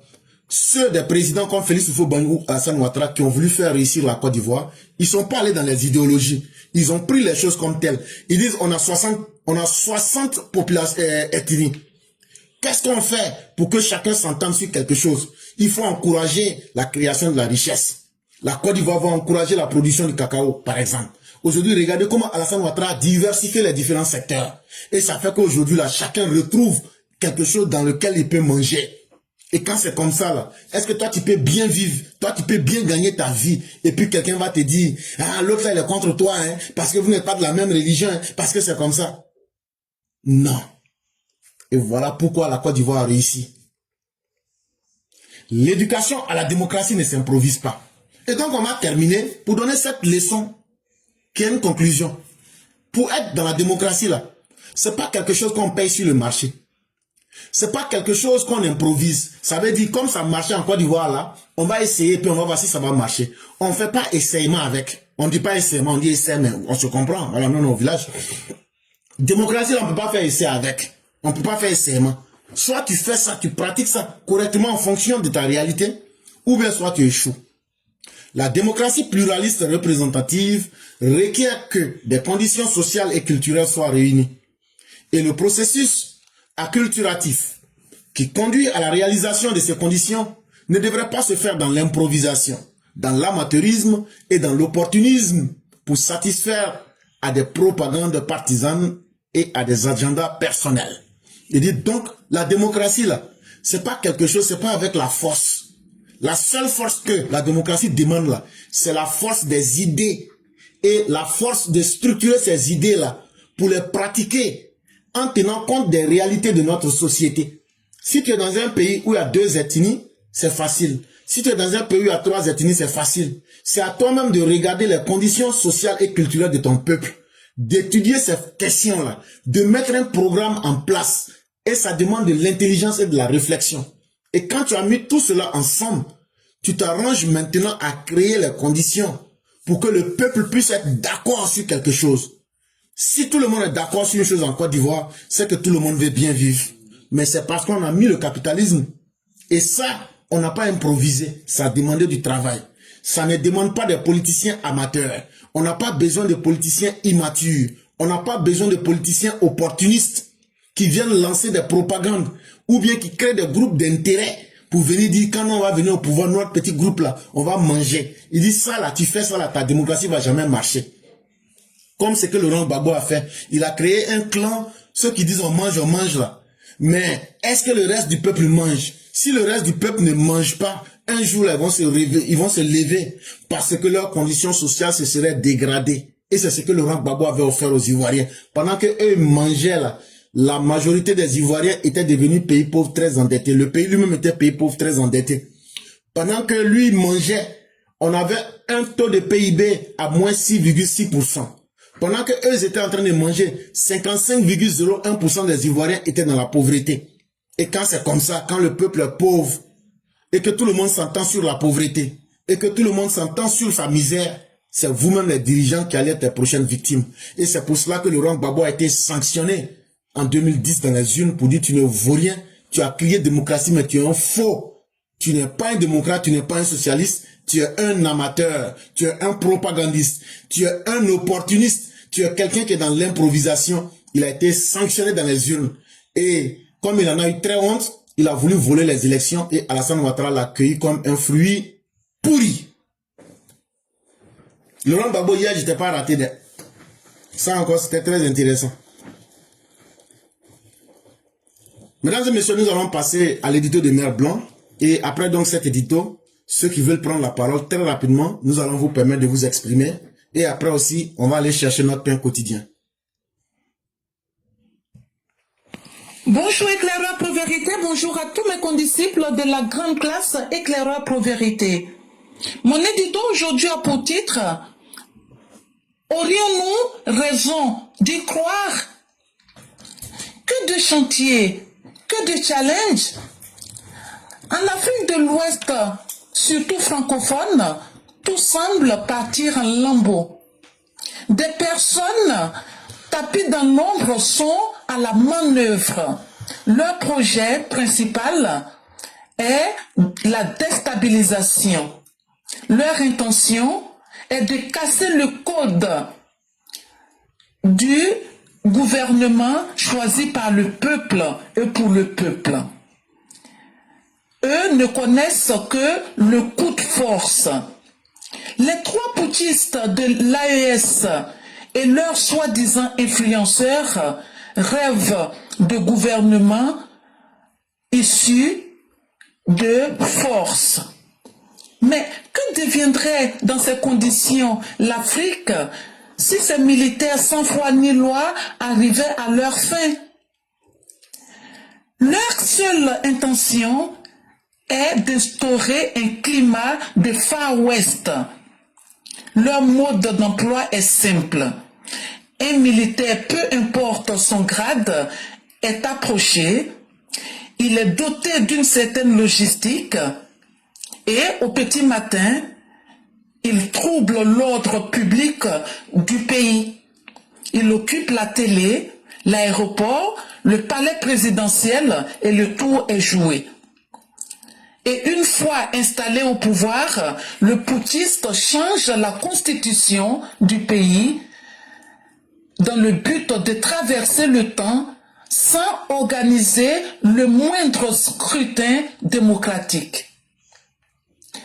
ceux des présidents comme Félix Houphouët-Boigny ou Alassane Ouattara qui ont voulu faire réussir la Côte d'Ivoire, ils sont pas allés dans les idéologies. Ils ont pris les choses comme telles. Ils disent on a 60 populations ethnies. Qu'est-ce qu'on fait pour que chacun s'entende sur quelque chose? Il faut encourager la création de la richesse. La Côte d'Ivoire va encourager la production du cacao, par exemple. Aujourd'hui, regardez comment Alassane Ouattara a diversifié les différents secteurs. Et ça fait qu'aujourd'hui, là, chacun retrouve quelque chose dans lequel il peut manger. Et quand c'est comme ça, là, est-ce que toi, tu peux bien vivre? Toi, tu peux bien gagner ta vie. Et puis, quelqu'un va te dire, ah, l'autre, là, il est contre toi, hein, parce que vous n'êtes pas de la même religion, hein, parce que c'est comme ça. Non. Et voilà pourquoi la Côte d'Ivoire a réussi. L'éducation à la démocratie ne s'improvise pas. Et donc, on va terminer pour donner cette leçon qui est une conclusion. Pour être dans la démocratie, là, c'est pas quelque chose qu'on paye sur le marché. C'est pas quelque chose qu'on improvise. Ça veut dire, comme ça marchait en Côte d'Ivoire, là, on va essayer, puis on va voir si ça va marcher. On ne fait pas essayement avec. On ne dit pas essayement, on dit essayement. On se comprend. Voilà, non, au village. Démocratie, là, on ne peut pas faire essai avec. On ne peut pas faire essayement. Soit tu fais ça, tu pratiques ça correctement en fonction de ta réalité, ou bien soit tu échoues. La démocratie pluraliste représentative requiert que des conditions sociales et culturelles soient réunies. Et le processus acculturatif qui conduit à la réalisation de ces conditions ne devrait pas se faire dans l'improvisation, dans l'amateurisme et dans l'opportunisme pour satisfaire à des propagandes partisanes et à des agendas personnels. Il dit donc, la démocratie là, c'est pas quelque chose, c'est pas avec la force. La seule force que la démocratie demande là, c'est la force des idées et la force de structurer ces idées-là pour les pratiquer en tenant compte des réalités de notre société. Si tu es dans un pays où il y a 2 ethnies, c'est facile. Si tu es dans un pays où il y a 3 ethnies, c'est facile. C'est à toi-même de regarder les conditions sociales et culturelles de ton peuple, d'étudier ces questions-là, de mettre un programme en place. Et ça demande de l'intelligence et de la réflexion. Et quand tu as mis tout cela ensemble, tu t'arranges maintenant à créer les conditions pour que le peuple puisse être d'accord sur quelque chose. Si tout le monde est d'accord sur une chose en Côte d'Ivoire, c'est que tout le monde veut bien vivre. Mais c'est parce qu'on a mis le capitalisme. Et ça, on n'a pas improvisé. Ça a demandé du travail. Ça ne demande pas des politiciens amateurs. On n'a pas besoin de politiciens immatures. On n'a pas besoin de politiciens opportunistes qui viennent lancer des propagandes ou bien qui créent des groupes d'intérêt pour venir dire quand on va venir au pouvoir, notre petit groupe là, on va manger. Il dit ça là, tu fais ça là, ta démocratie va jamais marcher. Comme ce que Laurent Gbagbo a fait. Il a créé un clan, ceux qui disent on mange là. Mais est-ce que le reste du peuple mange? Si le reste du peuple ne mange pas, un jour là, ils vont se lever parce que leurs conditions sociales se seraient dégradées. Et c'est ce que Laurent Gbagbo avait offert aux Ivoiriens. Pendant que eux mangeaient là, la majorité des Ivoiriens étaient devenus pays pauvres très endettés. Le pays lui-même était pays pauvre très endetté. Pendant que lui mangeait, on avait un taux de PIB à moins 6,6%. Pendant que eux étaient en train de manger, 55,01% des Ivoiriens étaient dans la pauvreté. Et quand c'est comme ça, quand le peuple est pauvre, et que tout le monde s'entend sur la pauvreté, et que tout le monde s'entend sur sa misère, c'est vous-même les dirigeants qui allez être les prochaines victimes. Et c'est pour cela que Laurent Gbagbo a été sanctionné en 2010 dans les urnes pour dire tu ne vaux rien, tu as crié démocratie mais tu es un faux. Tu n'es pas un démocrate, tu n'es pas un socialiste, tu es un amateur, tu es un propagandiste, tu es un opportuniste, tu es quelqu'un qui est dans l'improvisation. Il a été sanctionné dans les urnes. Et comme il en a eu très honte, il a voulu voler les élections et Alassane Ouattara l'a accueilli comme un fruit pourri. Laurent Gbagbo hier, j'étais pas raté. Ça encore, c'était très intéressant. Mesdames et messieurs, nous allons passer à l'édito de Mère Blanc. Et après donc cet édito, ceux qui veulent prendre la parole très rapidement, nous allons vous permettre de vous exprimer. Et après aussi, on va aller chercher notre pain quotidien. Bonjour éclaireur pro vérité, bonjour à tous mes condisciples de la grande classe éclaireur pro vérité. Mon édito aujourd'hui a pour titre « Aurions-nous raison d'y croire ?» Que de chantiers, que de challenges. En Afrique de l'Ouest, surtout francophone, tout semble partir en lambeaux. Des personnes tapis dans l'ombre sont à la manœuvre. Leur projet principal est la déstabilisation. Leur intention est de casser le code du gouvernement choisi par le peuple et pour le peuple. Eux ne connaissent que le coup de force. Les trois putschistes de l'AES et leurs soi-disant influenceurs rêvent de gouvernements issus de force. Mais que deviendrait dans ces conditions l'Afrique si ces militaires sans foi ni loi arrivaient à leur fin? Leur seule intention est d'instaurer un climat de Far West. Leur mode d'emploi est simple. Un militaire, peu importe son grade, est approché, il est doté d'une certaine logistique et au petit matin, il trouble l'ordre public du pays. Il occupe la télé, l'aéroport, le palais présidentiel et le tour est joué. Et une fois installé au pouvoir, le putschiste change la constitution du pays dans le but de traverser le temps sans organiser le moindre scrutin démocratique.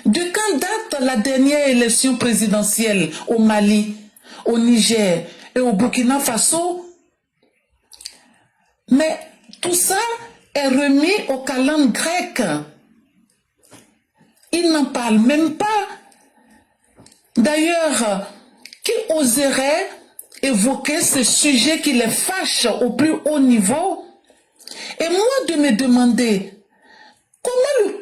De quand date la dernière élection présidentielle au Mali, au Niger et au Burkina Faso? Mais tout ça est remis au calendrier grec. Ils n'en parlent même pas. D'ailleurs, qui oserait évoquer ce sujet qui les fâche au plus haut niveau? Et moi de me demander comment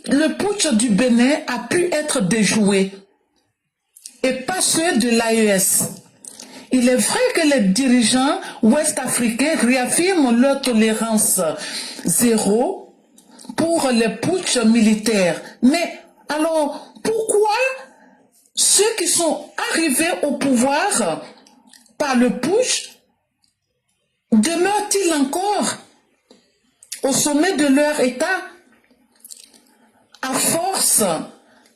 le putsch du Bénin a pu être déjoué et pas ceux de l'AES. Il est vrai que les dirigeants ouest-africains réaffirment leur tolérance zéro pour les putschs militaires. Mais alors, pourquoi ceux qui sont arrivés au pouvoir par le putsch demeurent-ils encore au sommet de leur État? À force,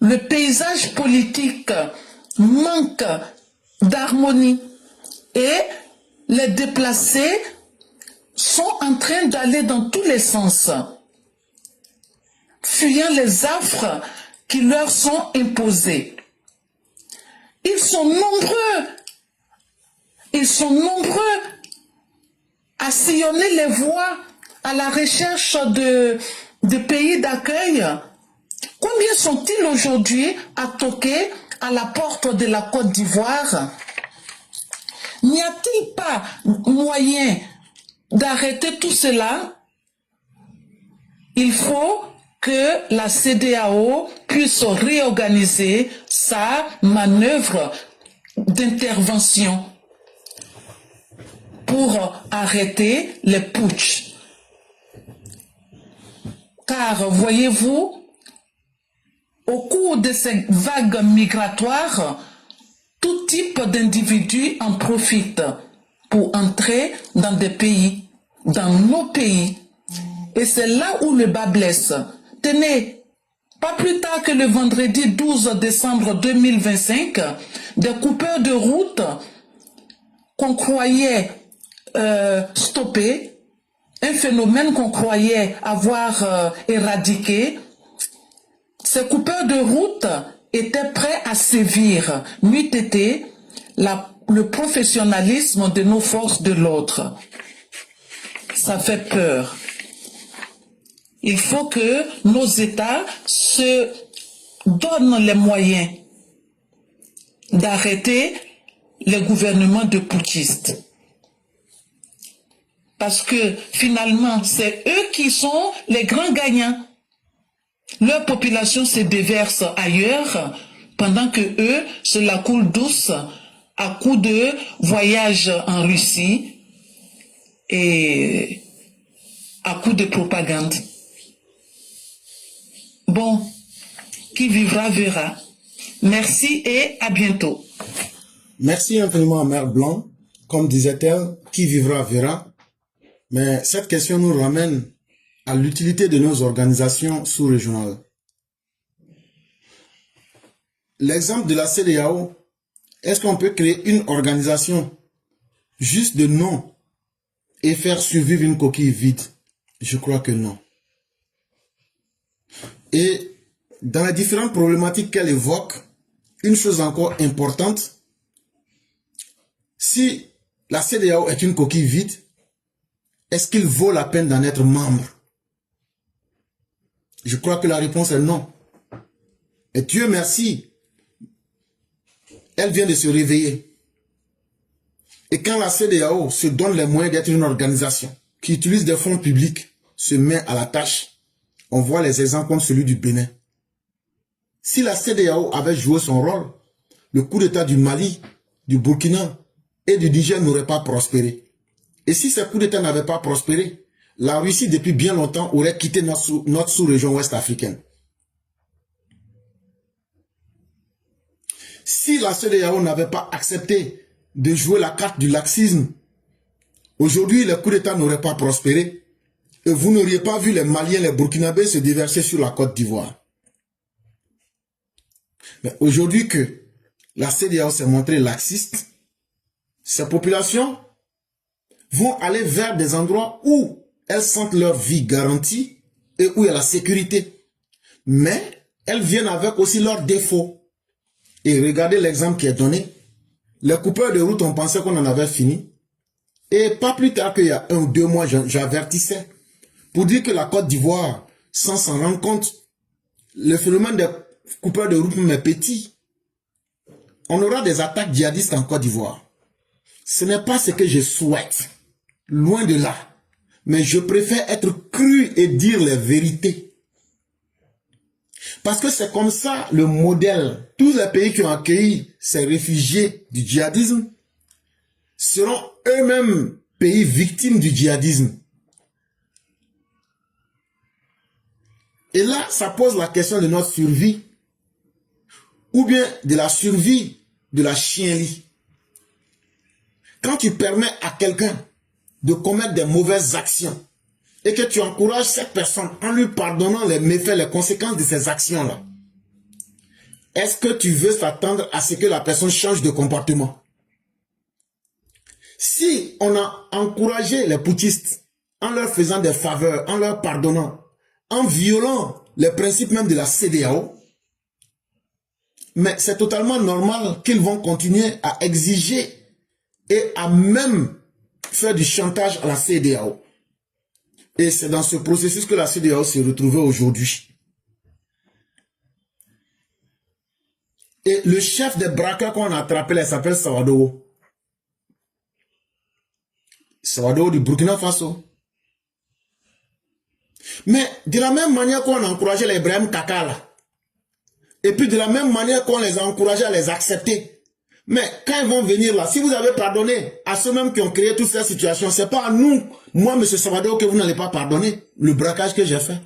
le paysage politique manque d'harmonie et les déplacés sont en train d'aller dans tous les sens, fuyant les affres qui leur sont imposés. Ils sont nombreux à sillonner les voies à la recherche de pays d'accueil. Combien sont-ils aujourd'hui à toquer à la porte de la Côte d'Ivoire? N'y a-t-il pas moyen d'arrêter tout cela? Il faut que la CEDEAO puisse réorganiser sa manœuvre d'intervention pour arrêter les putschs. Car, voyez-vous, au cours de ces vagues migratoires, tout type d'individus en profitent pour entrer dans des pays, dans nos pays. Et c'est là où le bas blesse. Tenez, pas plus tard que le vendredi 12 décembre 2025, des coupeurs de route qu'on croyait stopper, un phénomène qu'on croyait avoir éradiqué, ces coupeurs de route étaient prêts à sévir, n'eût été le professionnalisme de nos forces de l'ordre. Ça fait peur. Il faut que nos États se donnent les moyens d'arrêter les gouvernements de putschistes. Parce que finalement, c'est eux qui sont les grands gagnants. Leur population se déverse ailleurs pendant que eux se la coulent douce à coups de voyages en Russie et à coups de propagande. Bon, qui vivra verra. Merci et à bientôt. Merci infiniment, Mère Blanc. Comme disait-elle, qui vivra verra. Mais cette question nous ramène à l'utilité de nos organisations sous-régionales. L'exemple de la CEDEAO, est-ce qu'on peut créer une organisation juste de nom et faire survivre une coquille vide? Je crois que non. Et dans les différentes problématiques qu'elle évoque, une chose encore importante, si la CEDEAO est une coquille vide, est-ce qu'il vaut la peine d'en être membre? Je crois que la réponse est non. Et Dieu merci, elle vient de se réveiller. Et quand la CEDEAO se donne les moyens d'être une organisation qui utilise des fonds publics, se met à la tâche, on voit les exemples comme celui du Bénin. Si la CEDEAO avait joué son rôle, le coup d'État du Mali, du Burkina et du Niger n'aurait pas prospéré. Et si ces coups d'État n'avaient pas prospéré, la Russie depuis bien longtemps aurait quitté notre sous-région ouest africaine. Si la CEDEAO n'avait pas accepté de jouer la carte du laxisme, aujourd'hui les coups d'État n'auraient pas prospéré et vous n'auriez pas vu les Maliens, les Burkinabés se déverser sur la Côte d'Ivoire. Mais aujourd'hui que la CEDEAO s'est montrée laxiste, ces populations vont aller vers des endroits où elles sentent leur vie garantie et où il y a la sécurité. Mais elles viennent avec aussi leurs défauts. Et regardez l'exemple qui est donné. Les coupeurs de route, on pensait qu'on en avait fini. Et pas plus tard qu'il y a 1 ou 2 mois, j'avertissais pour dire que la Côte d'Ivoire, sans s'en rendre compte, le phénomène des coupeurs de route est petit. On aura des attaques djihadistes en Côte d'Ivoire. Ce n'est pas ce que je souhaite. Loin de là. Mais je préfère être cru et dire les vérités. Parce que c'est comme ça le modèle. Tous les pays qui ont accueilli ces réfugiés du djihadisme seront eux-mêmes pays victimes du djihadisme. Et là, ça pose la question de notre survie. Ou bien de la survie de la chienlit. Quand tu permets à quelqu'un de commettre des mauvaises actions et que tu encourages cette personne en lui pardonnant les méfaits, les conséquences de ces actions-là, est-ce que tu veux s'attendre à ce que la personne change de comportement? Si on a encouragé les putschistes en leur faisant des faveurs, en leur pardonnant, en violant les principes même de la CEDEAO, mais c'est totalement normal qu'ils vont continuer à exiger et à même faire du chantage à la CEDEAO. Et c'est dans ce processus que la CEDEAO s'est retrouvée aujourd'hui. Et le chef des braqueurs qu'on a attrapé, il s'appelle Sawadoo. Sawadoo du Burkina Faso. Mais de la même manière qu'on a encouragé les Ibrahim Kaka là, et puis de la même manière qu'on les a encouragés à les accepter, mais quand ils vont venir là, si vous avez pardonné à ceux-mêmes qui ont créé toute cette situation, c'est pas à nous, moi, M. Sawadoo, que vous n'allez pas pardonner le braquage que j'ai fait.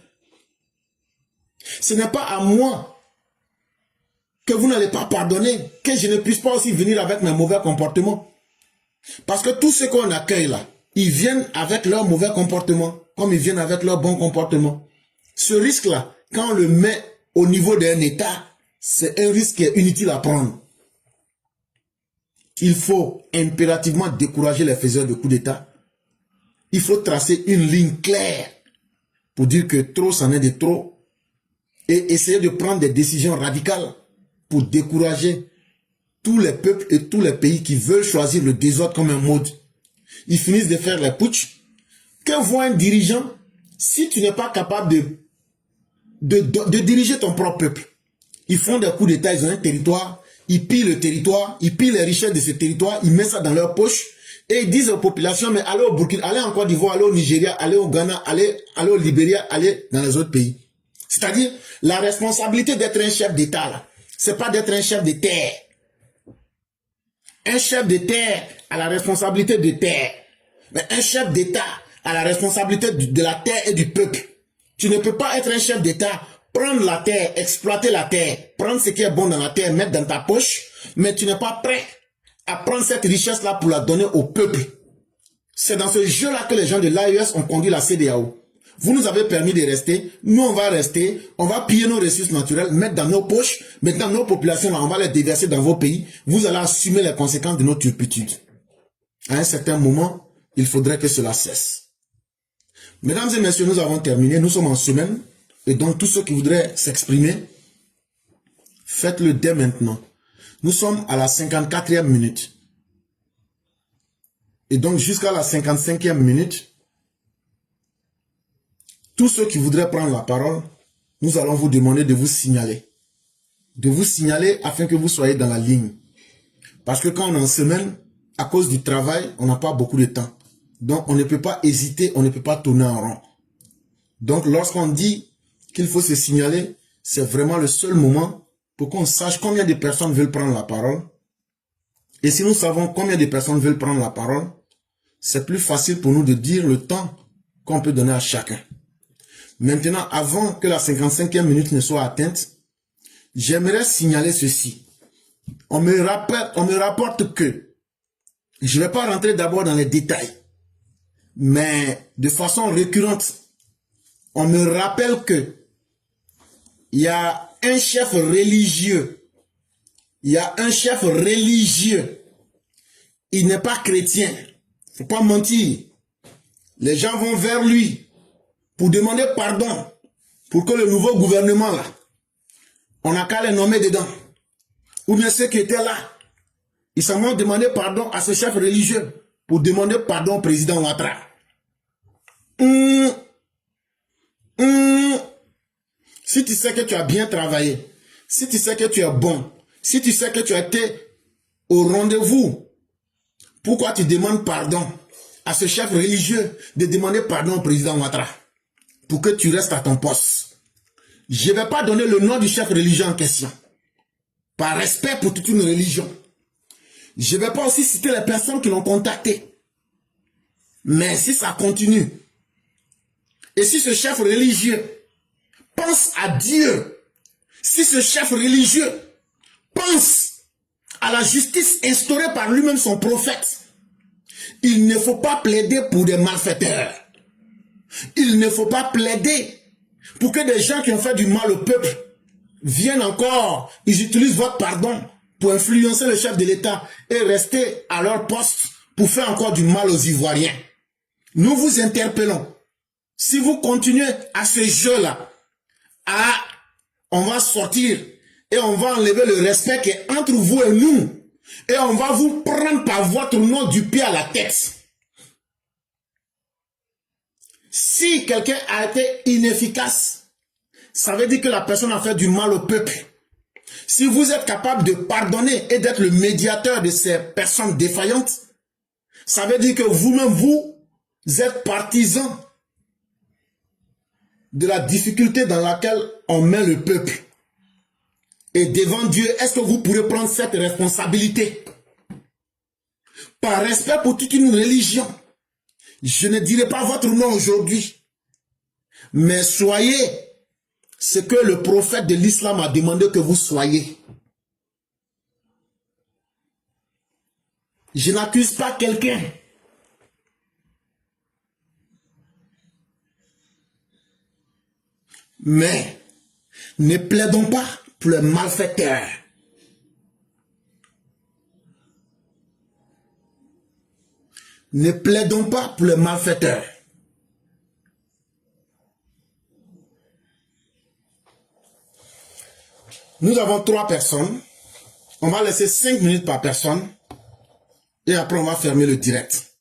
Ce n'est pas à moi que vous n'allez pas pardonner, que je ne puisse pas aussi venir avec mes mauvais comportements. Parce que tous ceux qu'on accueille là, ils viennent avec leur mauvais comportement, comme ils viennent avec leur bon comportement. Ce risque-là, quand on le met au niveau d'un État, c'est un risque qui est inutile à prendre. Il faut impérativement décourager les faiseurs de coups d'État. Il faut tracer une ligne claire pour dire que trop, c'en est de trop. Et essayer de prendre des décisions radicales pour décourager tous les peuples et tous les pays qui veulent choisir le désordre comme un mode. Ils finissent de faire les putsch. Quand voit un dirigeant Si tu n'es pas capable de diriger ton propre peuple, ils font des coups d'État, ils ont un territoire, ils pillent le territoire, ils pillent les richesses de ce territoire, ils mettent ça dans leur poche et ils disent aux populations, mais allez au Burkina, allez en Côte d'Ivoire, allez au Nigeria, allez au Ghana, allez au Libéria, allez dans les autres pays. C'est-à-dire, la responsabilité d'être un chef d'État, là, c'est pas d'être un chef de terre. Un chef de terre a la responsabilité de terre. Mais un chef d'État a la responsabilité de la terre et du peuple. Tu ne peux pas être un chef d'État, prendre la terre, exploiter la terre, prendre ce qui est bon dans la terre, mettre dans ta poche, mais tu n'es pas prêt à prendre cette richesse-là pour la donner au peuple. C'est dans ce jeu-là que les gens de l'AES ont conduit la CEDEAO. Vous nous avez permis de rester, nous on va rester, on va piller nos ressources naturelles, mettre dans nos poches, maintenant nos populations, là, on va les déverser dans vos pays, vous allez assumer les conséquences de notre turpitude. À un certain moment, il faudrait que cela cesse. Mesdames et messieurs, nous avons terminé, nous sommes en semaine, et donc tous ceux qui voudraient s'exprimer, faites-le dès maintenant. Nous sommes à la 54e minute. Et donc jusqu'à la 55e minute, tous ceux qui voudraient prendre la parole, nous allons vous demander de vous signaler. De vous signaler afin que vous soyez dans la ligne. Parce que quand on est en semaine, à cause du travail, on n'a pas beaucoup de temps. Donc on ne peut pas hésiter, on ne peut pas tourner en rond. Donc lorsqu'on dit qu'il faut se signaler, c'est vraiment le seul moment pour qu'on sache combien de personnes veulent prendre la parole. Et si nous savons combien de personnes veulent prendre la parole, c'est plus facile pour nous de dire le temps qu'on peut donner à chacun. Maintenant, avant que la 55e minute ne soit atteinte, j'aimerais signaler ceci. On me rapporte que, je ne vais pas rentrer d'abord dans les détails, mais de façon récurrente, on me rappelle que il y a un chef religieux. Il y a un chef religieux. Il n'est pas chrétien. Faut pas mentir. Les gens vont vers lui pour demander pardon pour que le nouveau gouvernement là, on n'a qu'à les nommer dedans. Ou bien ceux qui étaient là, ils s'en vont demander pardon à ce chef religieux pour demander pardon au président Ouattara. Si tu sais que tu as bien travaillé, si tu sais que tu es bon, si tu sais que tu as été au rendez-vous, pourquoi tu demandes pardon à ce chef religieux de demander pardon au président Ouattara pour que tu restes à ton poste? Je ne vais pas donner le nom du chef religieux en question, par respect pour toute une religion. Je ne vais pas aussi citer les personnes qui l'ont contacté. Mais si ça continue, et si ce chef religieux pense à Dieu, si ce chef religieux pense à la justice instaurée par lui-même son prophète, il ne faut pas plaider pour des malfaiteurs. Il ne faut pas plaider pour que des gens qui ont fait du mal au peuple viennent encore, ils utilisent votre pardon pour influencer le chef de l'État et rester à leur poste pour faire encore du mal aux Ivoiriens. Nous vous interpellons. Si vous continuez à ce jeu-là, on va sortir et on va enlever le respect qui est entre vous et nous. Et on va vous prendre par votre nom du pied à la tête. Si quelqu'un a été inefficace, ça veut dire que la personne a fait du mal au peuple. Si vous êtes capable de pardonner et d'être le médiateur de ces personnes défaillantes, ça veut dire que vous-même, vous êtes partisan de la difficulté dans laquelle on met le peuple. Et devant Dieu, est-ce que vous pourrez prendre cette responsabilité? Par respect pour toute une religion, je ne dirai pas votre nom aujourd'hui, mais soyez ce que le prophète de l'islam a demandé que vous soyez. Je n'accuse pas quelqu'un. Mais ne plaidons pas pour les malfaiteurs. Ne plaidons pas pour les malfaiteurs. Nous avons 3 personnes. On va laisser 5 minutes par personne. Et après, on va fermer le direct.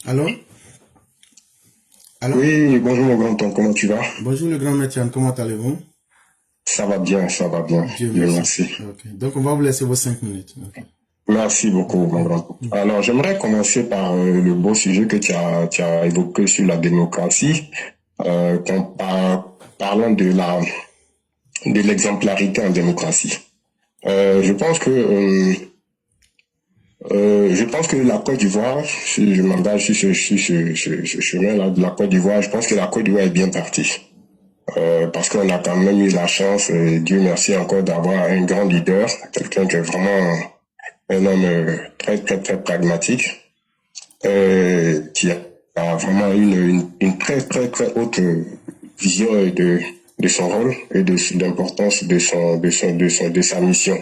Allô? Allô? Oui, bonjour mon grand oncle, comment tu vas? Bonjour le grand Métian, comment allez-vous? Ça va bien, ça va bien. Dieu Dieu merci. merci. Ok. Donc on va vous laisser vos 5 minutes. Ok. Merci beaucoup mon grand oncle. Alors j'aimerais commencer par le beau sujet que tu as évoqué sur la démocratie, parlant de l'exemplarité en démocratie. Je pense que la Côte d'Ivoire, si je m'engage sur ce chemin-là de la Côte d'Ivoire, je pense que la Côte d'Ivoire est bien partie. Parce qu'on a quand même eu la chance, Dieu merci encore, d'avoir un grand leader, quelqu'un qui est vraiment un homme très très très pragmatique, qui a vraiment une très très très haute vision de son rôle et de l'importance de sa mission.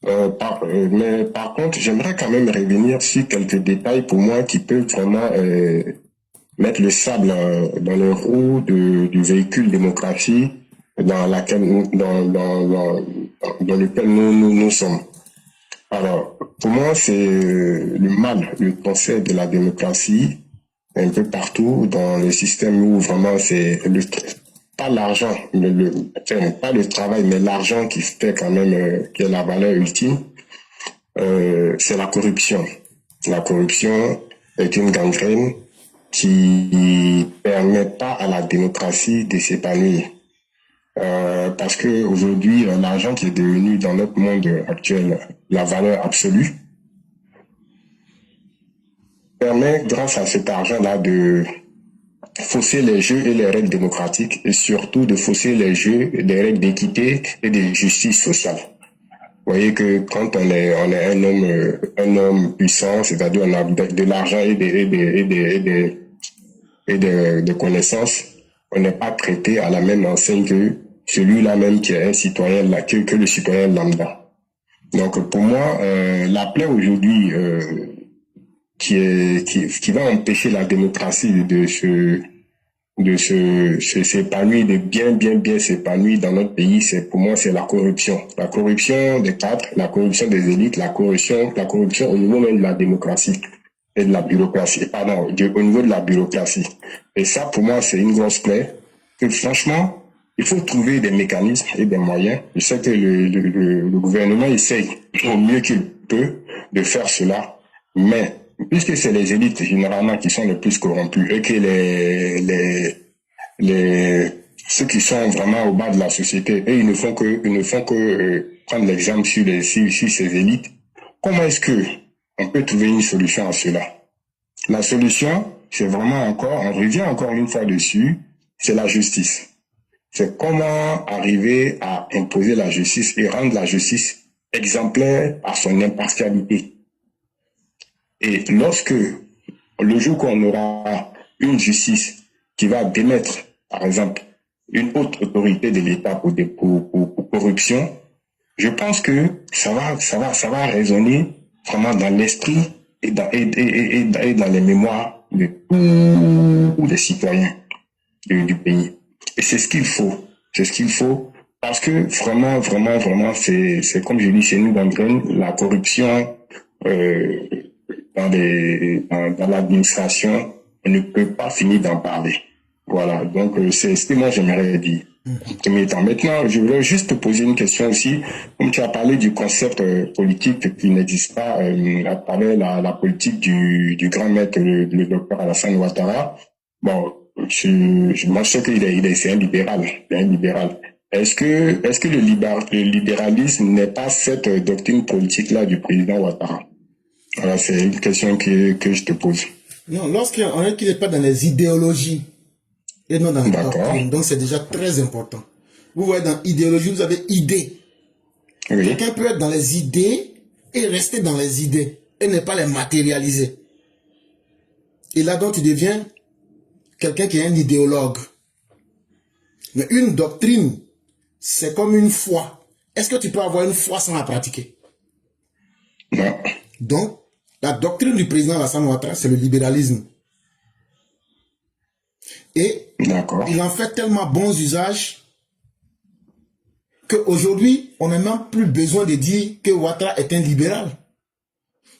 Mais par contre, j'aimerais quand même revenir sur quelques détails pour moi qui peuvent vraiment mettre le sable dans les roues du véhicule démocratie dans lequel nous sommes. Alors, pour moi, c'est le mal, le concept de la démocratie un peu partout dans le système où vraiment c'est pas l'argent, pas le travail, mais l'argent qui fait quand même qui est la valeur ultime. C'est la corruption. La corruption est une gangrène qui permet pas à la démocratie de s'épanouir. Parce que aujourd'hui, l'argent qui est devenu dans notre monde actuel la valeur absolue permet, grâce à cet argent-là, de fausser les jeux et les règles démocratiques et surtout de fausser les jeux et les règles d'équité et de justice sociale. Vous voyez que quand on est un homme puissant, c'est-à-dire on a de l'argent et des connaissances, on n'est pas traité à la même enseigne que celui-là même qui est un citoyen que le citoyen lambda. Donc pour moi, la plaie aujourd'hui qui va empêcher la démocratie de s'épanouir, de bien s'épanouir dans notre pays, pour moi, c'est la corruption. La corruption des cadres, la corruption des élites, la corruption au niveau même de la démocratie et de la bureaucratie. Pardon, au niveau de la bureaucratie. Et ça, pour moi, c'est une grosse plaie. Que franchement, il faut trouver des mécanismes et des moyens. Je sais que le gouvernement essaye au mieux qu'il peut de faire cela, mais puisque c'est les élites généralement qui sont les plus corrompus et que ceux qui sont vraiment au bas de la société, et ils ne font que prendre l'exemple sur ces élites, comment est-ce que on peut trouver une solution à cela? La solution, c'est vraiment on revient encore une fois dessus, c'est la justice. C'est comment arriver à imposer la justice et rendre la justice exemplaire par son impartialité. Et lorsque, le jour qu'on aura une justice qui va démettre, par exemple, une haute autorité de l'État pour corruption, je pense que ça va résonner vraiment dans l'esprit et dans les mémoires de tous les citoyens du pays. Et c'est ce qu'il faut. C'est ce qu'il faut. Parce que vraiment, c'est comme je dis chez nous dans Graine, la corruption, dans l'administration, on ne peut pas finir d'en parler. Voilà, donc c'est ce que moi j'aimerais dire. Maintenant, je voudrais juste te poser une question aussi. Comme tu as parlé du concept politique qui n'existe pas à travers la politique du grand maître, le docteur Alassane Ouattara. Bon, moi je sais c'est un libéral. Est-ce que le libéralisme n'est pas cette doctrine politique-là du président Ouattara? Voilà, c'est une question que je te pose. Non, lorsqu'on est qu'il n'est pas dans les idéologies et non dans les doctrines, donc c'est déjà très important. Vous voyez, dans idéologie, vous avez idées. Oui. Quelqu'un peut être dans les idées et rester dans les idées et ne pas les matérialiser. Et là, donc, tu deviens quelqu'un qui est un idéologue. Mais une doctrine, c'est comme une foi. Est-ce que tu peux avoir une foi sans la pratiquer? Non. Donc, la doctrine du président Alassane Ouattara, c'est le libéralisme. Et il en fait tellement bons usages qu'aujourd'hui, on n'a même plus besoin de dire que Ouattara est un libéral.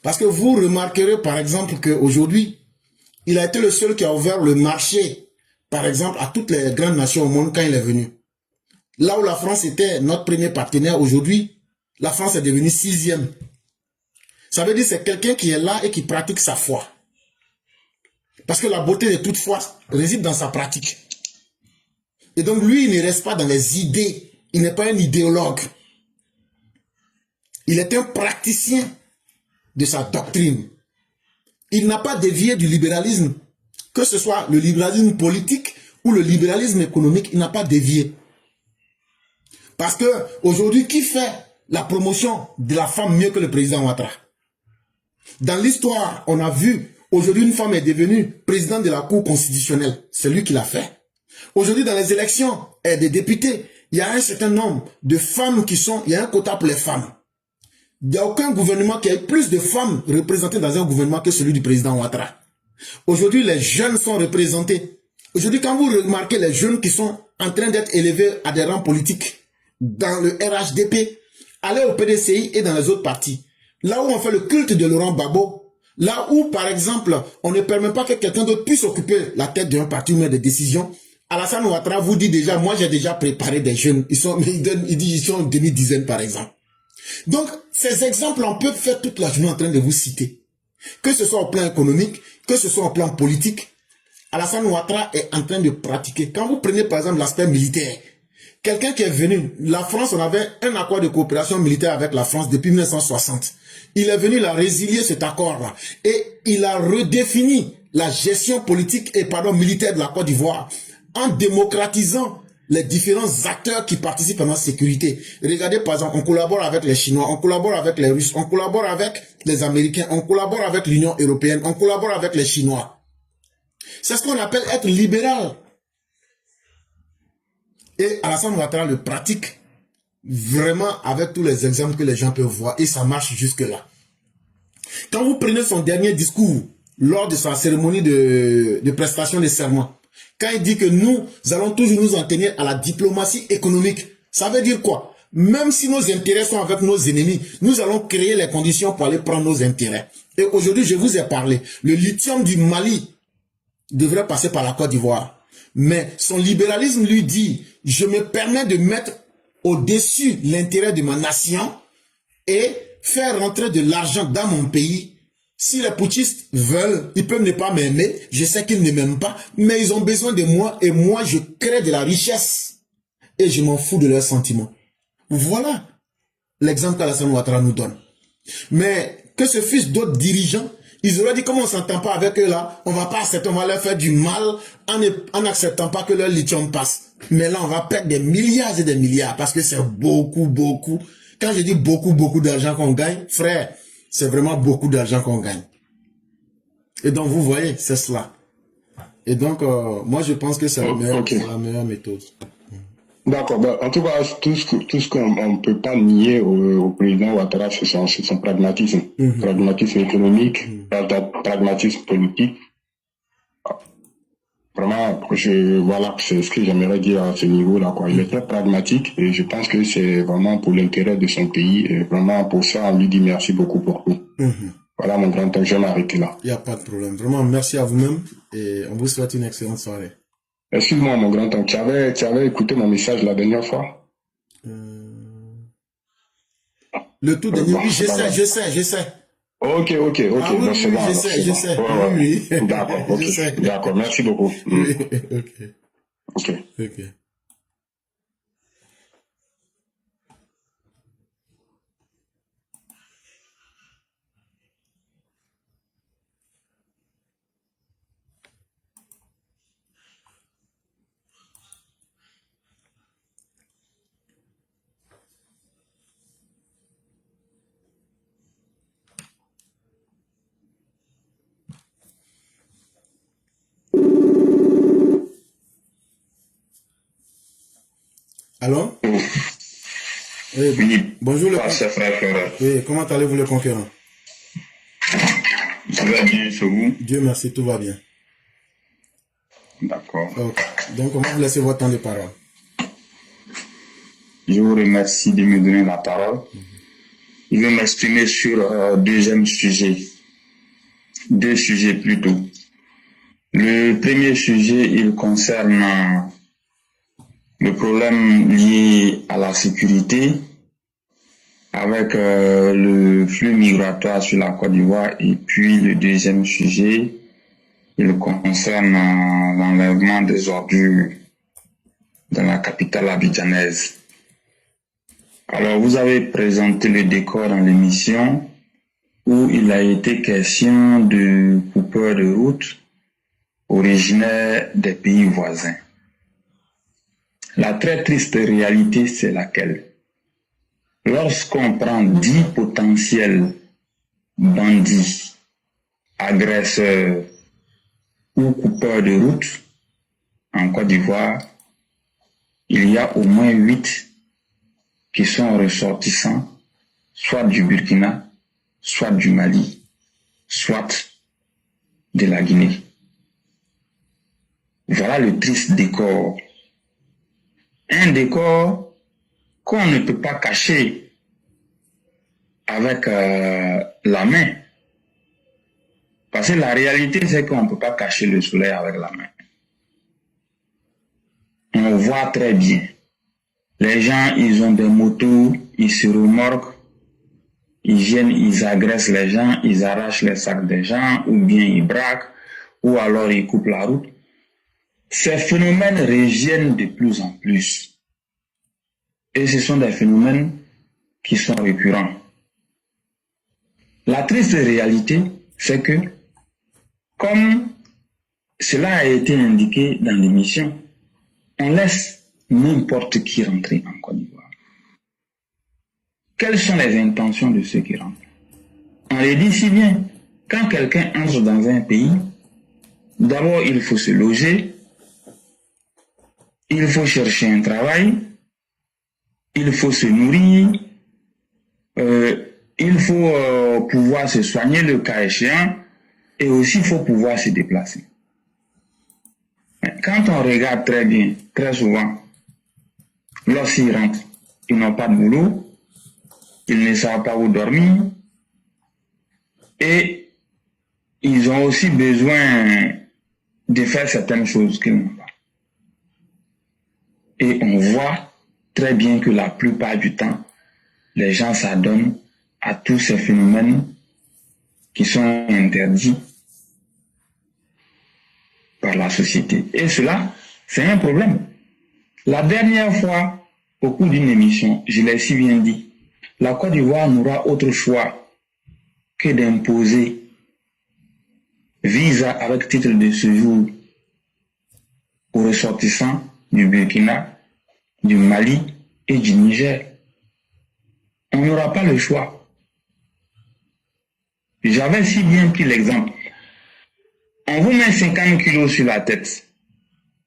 Parce que vous remarquerez par exemple qu'aujourd'hui, Il a été le seul qui a ouvert le marché, par exemple, à toutes les grandes nations au monde quand il est venu. Là où la France était notre premier partenaire, aujourd'hui, la France est devenue 6e. Ça veut dire que c'est quelqu'un qui est là et qui pratique sa foi. Parce que la beauté de toute foi réside dans sa pratique. Et donc lui, il ne reste pas dans les idées. Il n'est pas un idéologue. Il est un praticien de sa doctrine. Il n'a pas dévié du libéralisme. Que ce soit le libéralisme politique ou le libéralisme économique, il n'a pas dévié. Parce que aujourd'hui, qui fait la promotion de la femme mieux que le président Ouattara? Dans l'histoire, on a vu, aujourd'hui une femme est devenue présidente de la Cour constitutionnelle. C'est lui qui l'a fait. Aujourd'hui, dans les élections des députés, il y a un certain nombre de femmes qui sont... Il y a un quota pour les femmes. Il n'y a aucun gouvernement qui ait plus de femmes représentées dans un gouvernement que celui du président Ouattara. Aujourd'hui, les jeunes sont représentés. Aujourd'hui, quand vous remarquez les jeunes qui sont en train d'être élevés à des rangs politiques dans le RHDP, allez au PDCI et dans les autres partis. Là où on fait le culte de Laurent Gbagbo, là où, par exemple, on ne permet pas que quelqu'un d'autre puisse occuper la tête d'un parti ou même des décisions, Alassane Ouattara vous dit déjà, moi j'ai déjà préparé des jeunes, il dit ils sont une demi-dizaine par exemple. Donc, ces exemples, on peut faire toute la journée en train de vous citer. Que ce soit au plan économique, que ce soit au plan politique, Alassane Ouattara est en train de pratiquer. Quand vous prenez par exemple l'aspect militaire, quelqu'un qui est venu, la France, on avait un accord de coopération militaire avec la France depuis 1960. Il est venu, il a résilié cet accord-là. Et il a redéfini la gestion politique et militaire de la Côte d'Ivoire en démocratisant les différents acteurs qui participent à notre sécurité. Regardez par exemple, on collabore avec les Chinois, on collabore avec les Russes, on collabore avec les Américains, on collabore avec l'Union européenne, on collabore avec les Chinois. C'est ce qu'on appelle être libéral. Et Alassane Ouattara le pratique vraiment avec tous les exemples que les gens peuvent voir. Et ça marche jusque-là. Quand vous prenez son dernier discours lors de sa cérémonie de prestation de serment, quand il dit que nous allons toujours nous en tenir à la diplomatie économique, ça veut dire quoi? Même si nos intérêts sont avec nos ennemis, nous allons créer les conditions pour aller prendre nos intérêts. Et aujourd'hui, je vous ai parlé. Le lithium du Mali devrait passer par la Côte d'Ivoire. Mais son libéralisme lui dit, je me permets de mettre au-dessus l'intérêt de ma nation et faire rentrer de l'argent dans mon pays. Si les putschistes veulent, ils peuvent ne pas m'aimer, je sais qu'ils ne m'aiment pas, mais ils ont besoin de moi et moi je crée de la richesse et je m'en fous de leurs sentiments. Voilà l'exemple qu'Alassane Ouattara nous donne. Mais que ce fils d'autres dirigeants, ils auraient dit comme on ne s'entend pas avec eux là, on va pas accepter, on va leur faire du mal en n'acceptant pas que leur lithium passe. Mais là on va perdre des milliards et des milliards parce que c'est beaucoup. Quand je dis beaucoup d'argent qu'on gagne, frère, c'est vraiment beaucoup d'argent qu'on gagne. Et donc, vous voyez, c'est cela. Et donc, moi, je pense que c'est la meilleure méthode. D'accord. Ben, en tout cas, tout ce qu'on ne peut pas nier au président Ouattara, c'est son pragmatisme. Pragmatisme économique, pragmatisme politique. Vraiment, voilà, c'est ce que j'aimerais dire à ce niveau-là, quoi. Il est très pragmatique et je pense que c'est vraiment pour l'intérêt de son pays et vraiment pour ça, on lui dit merci beaucoup pour tout. Voilà, mon grand-père, je vais m'arrêter là. Il n'y a pas de problème. Vraiment, merci à vous-même et on vous souhaite une excellente soirée. Excuse-moi, mon grand-père, tu avais écouté mon message la dernière fois? Le tout dernier, oui, je sais. Ok. Ah oui, Ben, c'est bon, je sais. Ouais. Oui. D'accord, ok. Je sais. D'accord, merci beaucoup. Oui, ok. Allô? Oui, bonjour le frère Florent. Oui, comment allez-vous le conquérant? Ça va bien chez vous? Dieu merci, tout va bien. D'accord. Okay. Donc, comment vous laissez votre temps de parole? Je vous remercie de me donner la parole. Je vais m'exprimer sur deux sujets plutôt. Le premier sujet, il concerne le problème lié à la sécurité avec le flux migratoire sur la Côte d'Ivoire. Et puis le deuxième sujet, il concerne l'enlèvement des ordures dans la capitale abidjanaise. Alors, vous avez présenté le décor dans l'émission où il a été question de coupeurs de route originaires des pays voisins. La très triste réalité, c'est laquelle? Lorsqu'on prend 10 potentiels bandits, agresseurs ou coupeurs de route en Côte d'Ivoire, il y a au moins 8 qui sont ressortissants, soit du Burkina, soit du Mali, soit de la Guinée. Voilà le triste décor. Un décor qu'on ne peut pas cacher avec la main. Parce que la réalité, c'est qu'on ne peut pas cacher le soleil avec la main. On voit très bien. Les gens, ils ont des motos, ils se remorquent, ils viennent, ils agressent les gens, ils arrachent les sacs des gens, ou bien ils braquent, ou alors ils coupent la route. Ces phénomènes reviennent de plus en plus. Et ce sont des phénomènes qui sont récurrents. La triste réalité, c'est que, comme cela a été indiqué dans l'émission, on laisse n'importe qui rentrer en Côte d'Ivoire. Quelles sont les intentions de ceux qui rentrent? On les dit si bien, quand quelqu'un entre dans un pays, d'abord il faut se loger, il faut chercher un travail, il faut se nourrir, il faut pouvoir se soigner le cas échéant, et aussi il faut pouvoir se déplacer. Mais quand on regarde très bien, très souvent, lorsqu'ils rentrent, ils n'ont pas de boulot, ils ne savent pas où dormir, et ils ont aussi besoin de faire certaines choses qu'ils n'ont pas. Et on voit très bien que la plupart du temps, les gens s'adonnent à tous ces phénomènes qui sont interdits par la société. Et cela, c'est un problème. La dernière fois, au cours d'une émission, je l'ai si bien dit, la Côte d'Ivoire n'aura autre choix que d'imposer visa avec titre de séjour aux ressortissants du Burkina, du Mali et du Niger. On n'aura pas le choix. J'avais si bien pris l'exemple. On vous met 50 kilos sur la tête.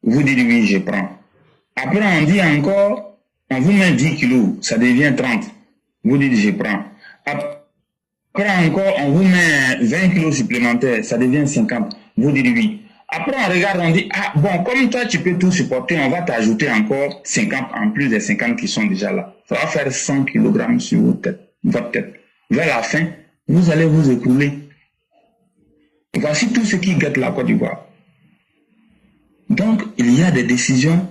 Vous dites oui, je prends. Après, on dit encore, on vous met 10 kilos, ça devient 30. Vous dites je prends. Après encore, on vous met 20 kilos supplémentaires, ça devient 50. Vous dites oui. Après, on regarde, on dit, ah bon, comme toi, tu peux tout supporter, on va t'ajouter encore 50 en plus des 50 qui sont déjà là. Ça va faire 100 kg sur votre tête. Vers la fin, vous allez vous écrouler. Voici tout ce qui gâte la Côte d'Ivoire. Donc, il y a des décisions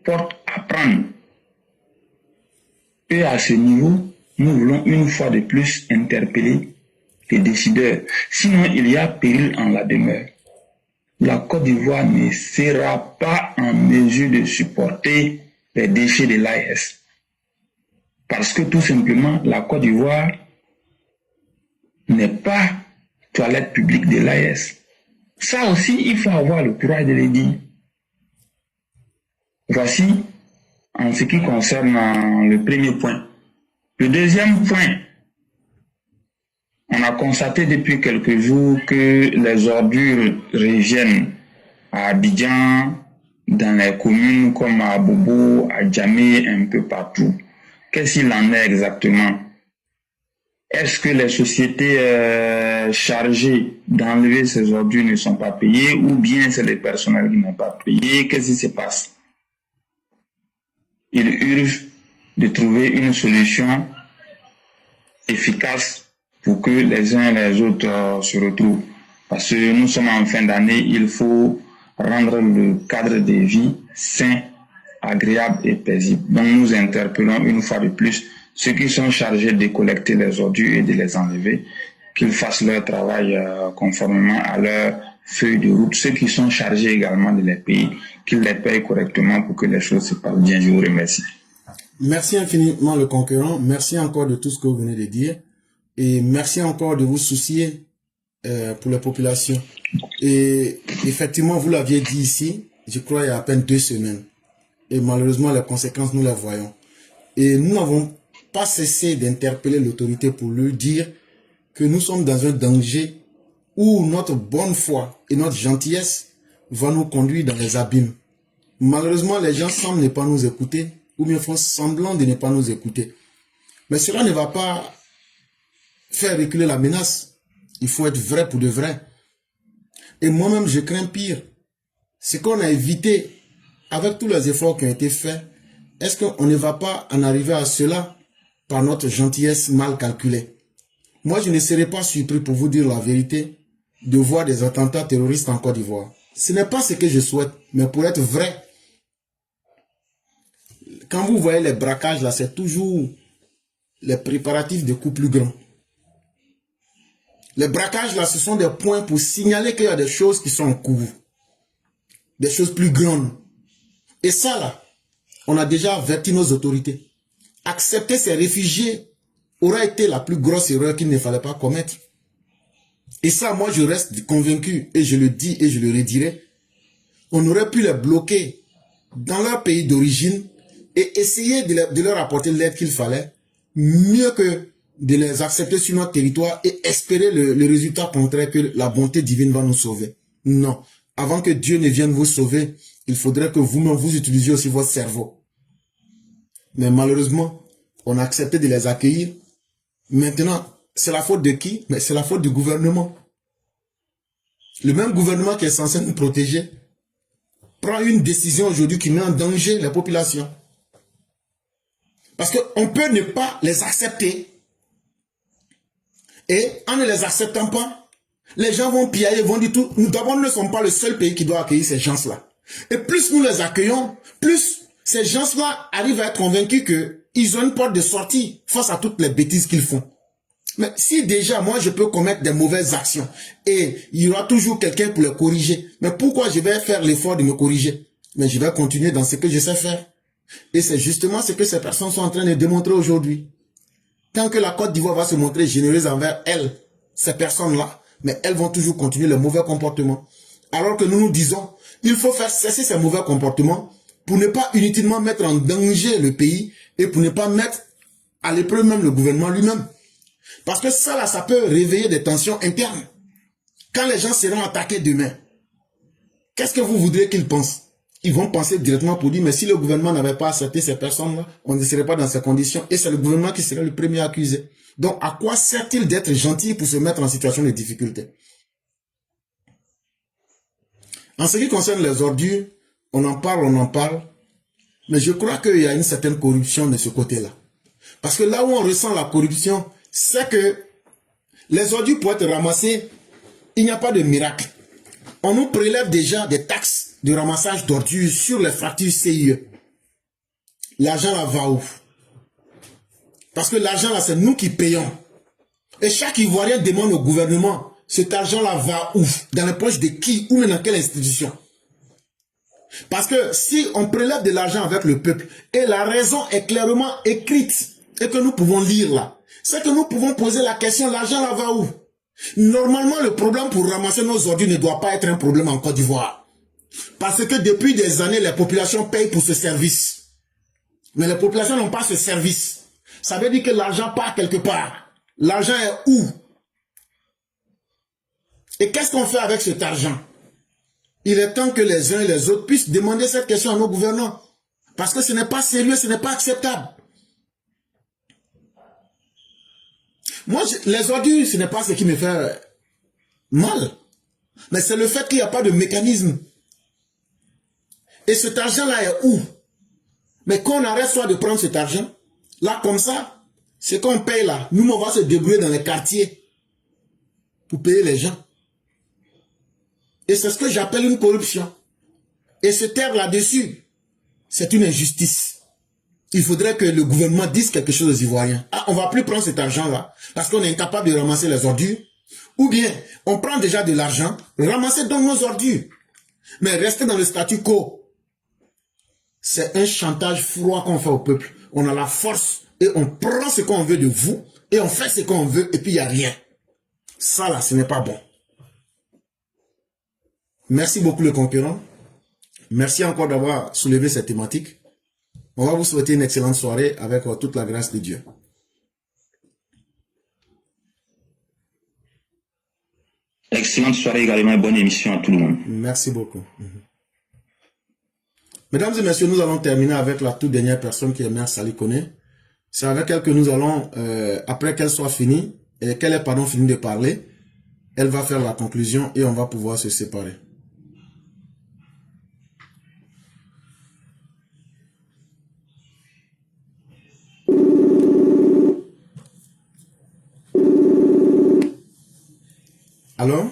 fortes à prendre. Et à ce niveau, nous voulons une fois de plus interpeller les décideurs. Sinon, il y a péril en la demeure. La Côte d'Ivoire ne sera pas en mesure de supporter les déchets de l'AES. Parce que tout simplement, la Côte d'Ivoire n'est pas toilette publique de l'AES. Ça aussi, il faut avoir le courage de le dire. Voici en ce qui concerne le premier point. Le deuxième point, on a constaté depuis quelques jours que les ordures reviennent à Abidjan, dans les communes comme à Bobo, à Djamé, un peu partout. Qu'est-ce qu'il en est exactement? Est-ce que les sociétés chargées d'enlever ces ordures ne sont pas payées ou bien c'est les personnels qui n'ont pas payé? Qu'est-ce qui se passe? Il urge de trouver une solution efficace pour que les uns et les autres se retrouvent. Parce que nous sommes en fin d'année, il faut rendre le cadre de vie sain, agréable et paisible. Donc nous interpellons une fois de plus ceux qui sont chargés de collecter les ordures et de les enlever, qu'ils fassent leur travail conformément à leur feuille de route. Ceux qui sont chargés également de les payer, qu'ils les payent correctement pour que les choses se passent bien. Je vous remercie. Merci infiniment le concurrent. Merci encore de tout ce que vous venez de dire. Et merci encore de vous soucier pour la population. Et effectivement, vous l'aviez dit ici, je crois il y a à peine 2 semaines. Et malheureusement, les conséquences, nous les voyons. Et nous n'avons pas cessé d'interpeller l'autorité pour lui dire que nous sommes dans un danger où notre bonne foi et notre gentillesse vont nous conduire dans les abîmes. Malheureusement, les gens semblent ne pas nous écouter ou bien font semblant de ne pas nous écouter. Mais cela ne va pas faire reculer la menace. Il faut être vrai pour de vrai. Et moi-même, je crains pire. Ce qu'on a évité avec tous les efforts qui ont été faits, est-ce qu'on ne va pas en arriver à cela par notre gentillesse mal calculée? Moi, je ne serais pas surpris, pour vous dire la vérité, de voir des attentats terroristes en Côte d'Ivoire. Ce n'est pas ce que je souhaite, mais pour être vrai, quand vous voyez les braquages là, c'est toujours les préparatifs de coups plus grands. Les braquages là, ce sont des points pour signaler qu'il y a des choses qui sont en cours. Des choses plus grandes. Et ça là, on a déjà averti nos autorités. Accepter ces réfugiés aurait été la plus grosse erreur qu'il ne fallait pas commettre. Et ça, moi, je reste convaincu, et je le dis et je le redirai, on aurait pu les bloquer dans leur pays d'origine et essayer de leur apporter l'aide qu'il fallait, mieux que de les accepter sur notre territoire et espérer le résultat contraire que la bonté divine va nous sauver. Non. Avant que Dieu ne vienne vous sauver, il faudrait que vous-même vous utilisiez aussi votre cerveau. Mais malheureusement, on a accepté de les accueillir. Maintenant, c'est la faute de qui? Mais c'est la faute du gouvernement. Le même gouvernement qui est censé nous protéger prend une décision aujourd'hui qui met en danger les populations. Parce qu'on peut ne pas les accepter. Et en ne les acceptant pas, les gens vont piailler, vont dire tout. Nous d'abord ne sommes pas le seul pays qui doit accueillir ces gens-là. Et plus nous les accueillons, plus ces gens-là arrivent à être convaincus qu'ils ont une porte de sortie face à toutes les bêtises qu'ils font. Mais si déjà, moi, je peux commettre des mauvaises actions et il y aura toujours quelqu'un pour les corriger, mais pourquoi je vais faire l'effort de me corriger? Mais je vais continuer dans ce que je sais faire. Et c'est justement ce que ces personnes sont en train de démontrer aujourd'hui. Tant que la Côte d'Ivoire va se montrer généreuse envers elles, ces personnes-là, mais elles vont toujours continuer le mauvais comportement. Alors que nous nous disons, il faut faire cesser ces mauvais comportements pour ne pas inutilement mettre en danger le pays et pour ne pas mettre à l'épreuve même le gouvernement lui-même. Parce que ça là, ça peut réveiller des tensions internes. Quand les gens seront attaqués demain, qu'est-ce que vous voudrez qu'ils pensent? Ils vont penser directement pour dire, mais si le gouvernement n'avait pas accepté ces personnes-là, on ne serait pas dans ces conditions et c'est le gouvernement qui serait le premier accusé. Donc, à quoi sert-il d'être gentil pour se mettre en situation de difficulté? En ce qui concerne les ordures, on en parle, mais je crois qu'il y a une certaine corruption de ce côté-là. Parce que là où on ressent la corruption, c'est que les ordures pour être ramassées, il n'y a pas de miracle. On nous prélève déjà des taxes de ramassage d'ordures sur les factures CIE. L'argent là va où? Parce que l'argent là, c'est nous qui payons. Et chaque Ivoirien demande au gouvernement, cet argent là va où? Dans les poches de qui? Ou dans quelle institution? Parce que si on prélève de l'argent avec le peuple, et la raison est clairement écrite, et que nous pouvons lire là, c'est que nous pouvons poser la question, l'argent là va où? Normalement, le problème pour ramasser nos ordures ne doit pas être un problème en Côte d'Ivoire. Parce que depuis des années, les populations payent pour ce service. Mais les populations n'ont pas ce service. Ça veut dire que l'argent part quelque part. L'argent est où? Et qu'est-ce qu'on fait avec cet argent? Il est temps que les uns et les autres puissent demander cette question à nos gouvernants. Parce que ce n'est pas sérieux, ce n'est pas acceptable. Moi, les ordures, ce n'est pas ce qui me fait mal. Mais c'est le fait qu'il n'y a pas de mécanisme. Et cet argent-là est où? Mais quand on arrête soit de prendre cet argent, là, comme ça, c'est qu'on paye là. Nous, on va se débrouiller dans les quartiers pour payer les gens. Et c'est ce que j'appelle une corruption. Et se taire là-dessus, c'est une injustice. Il faudrait que le gouvernement dise quelque chose aux Ivoiriens. Ah, on va plus prendre cet argent-là parce qu'on est incapable de ramasser les ordures. Ou bien, on prend déjà de l'argent, ramasser dans nos ordures. Mais rester dans le statu quo, c'est un chantage froid qu'on fait au peuple. On a la force et on prend ce qu'on veut de vous et on fait ce qu'on veut et puis il n'y a rien. Ça là, ce n'est pas bon. Merci beaucoup le concurrent. Merci encore d'avoir soulevé cette thématique. On va vous souhaiter une excellente soirée avec toute la grâce de Dieu. Excellente soirée également et bonne émission à tout le monde. Merci beaucoup. Mesdames et messieurs, nous allons terminer avec la toute dernière personne qui est Mère Sali Kone. C'est avec elle que nous allons, après qu'elle soit finie, et qu'elle ait pardon fini de parler, elle va faire la conclusion et on va pouvoir se séparer. Allô?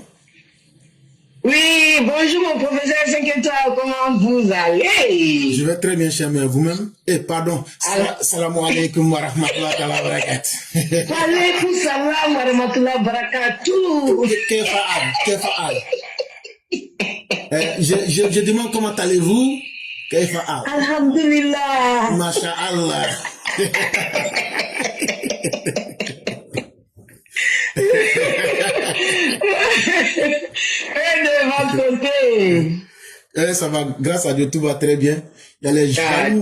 Oui, bonjour mon professeur 5 étoiles, comment vous allez? Je vais très bien, cher mère, vous-même? Eh, pardon. Salam alaikum wa rahmatullahi wa barakatuh. Alaikum salam wa rahmatullahi wa barakatuh. Je demande comment allez-vous? Alhamdulillah. Masha'Allah. Et de votre côté? Ça va, grâce à Dieu, tout va très bien. Il y a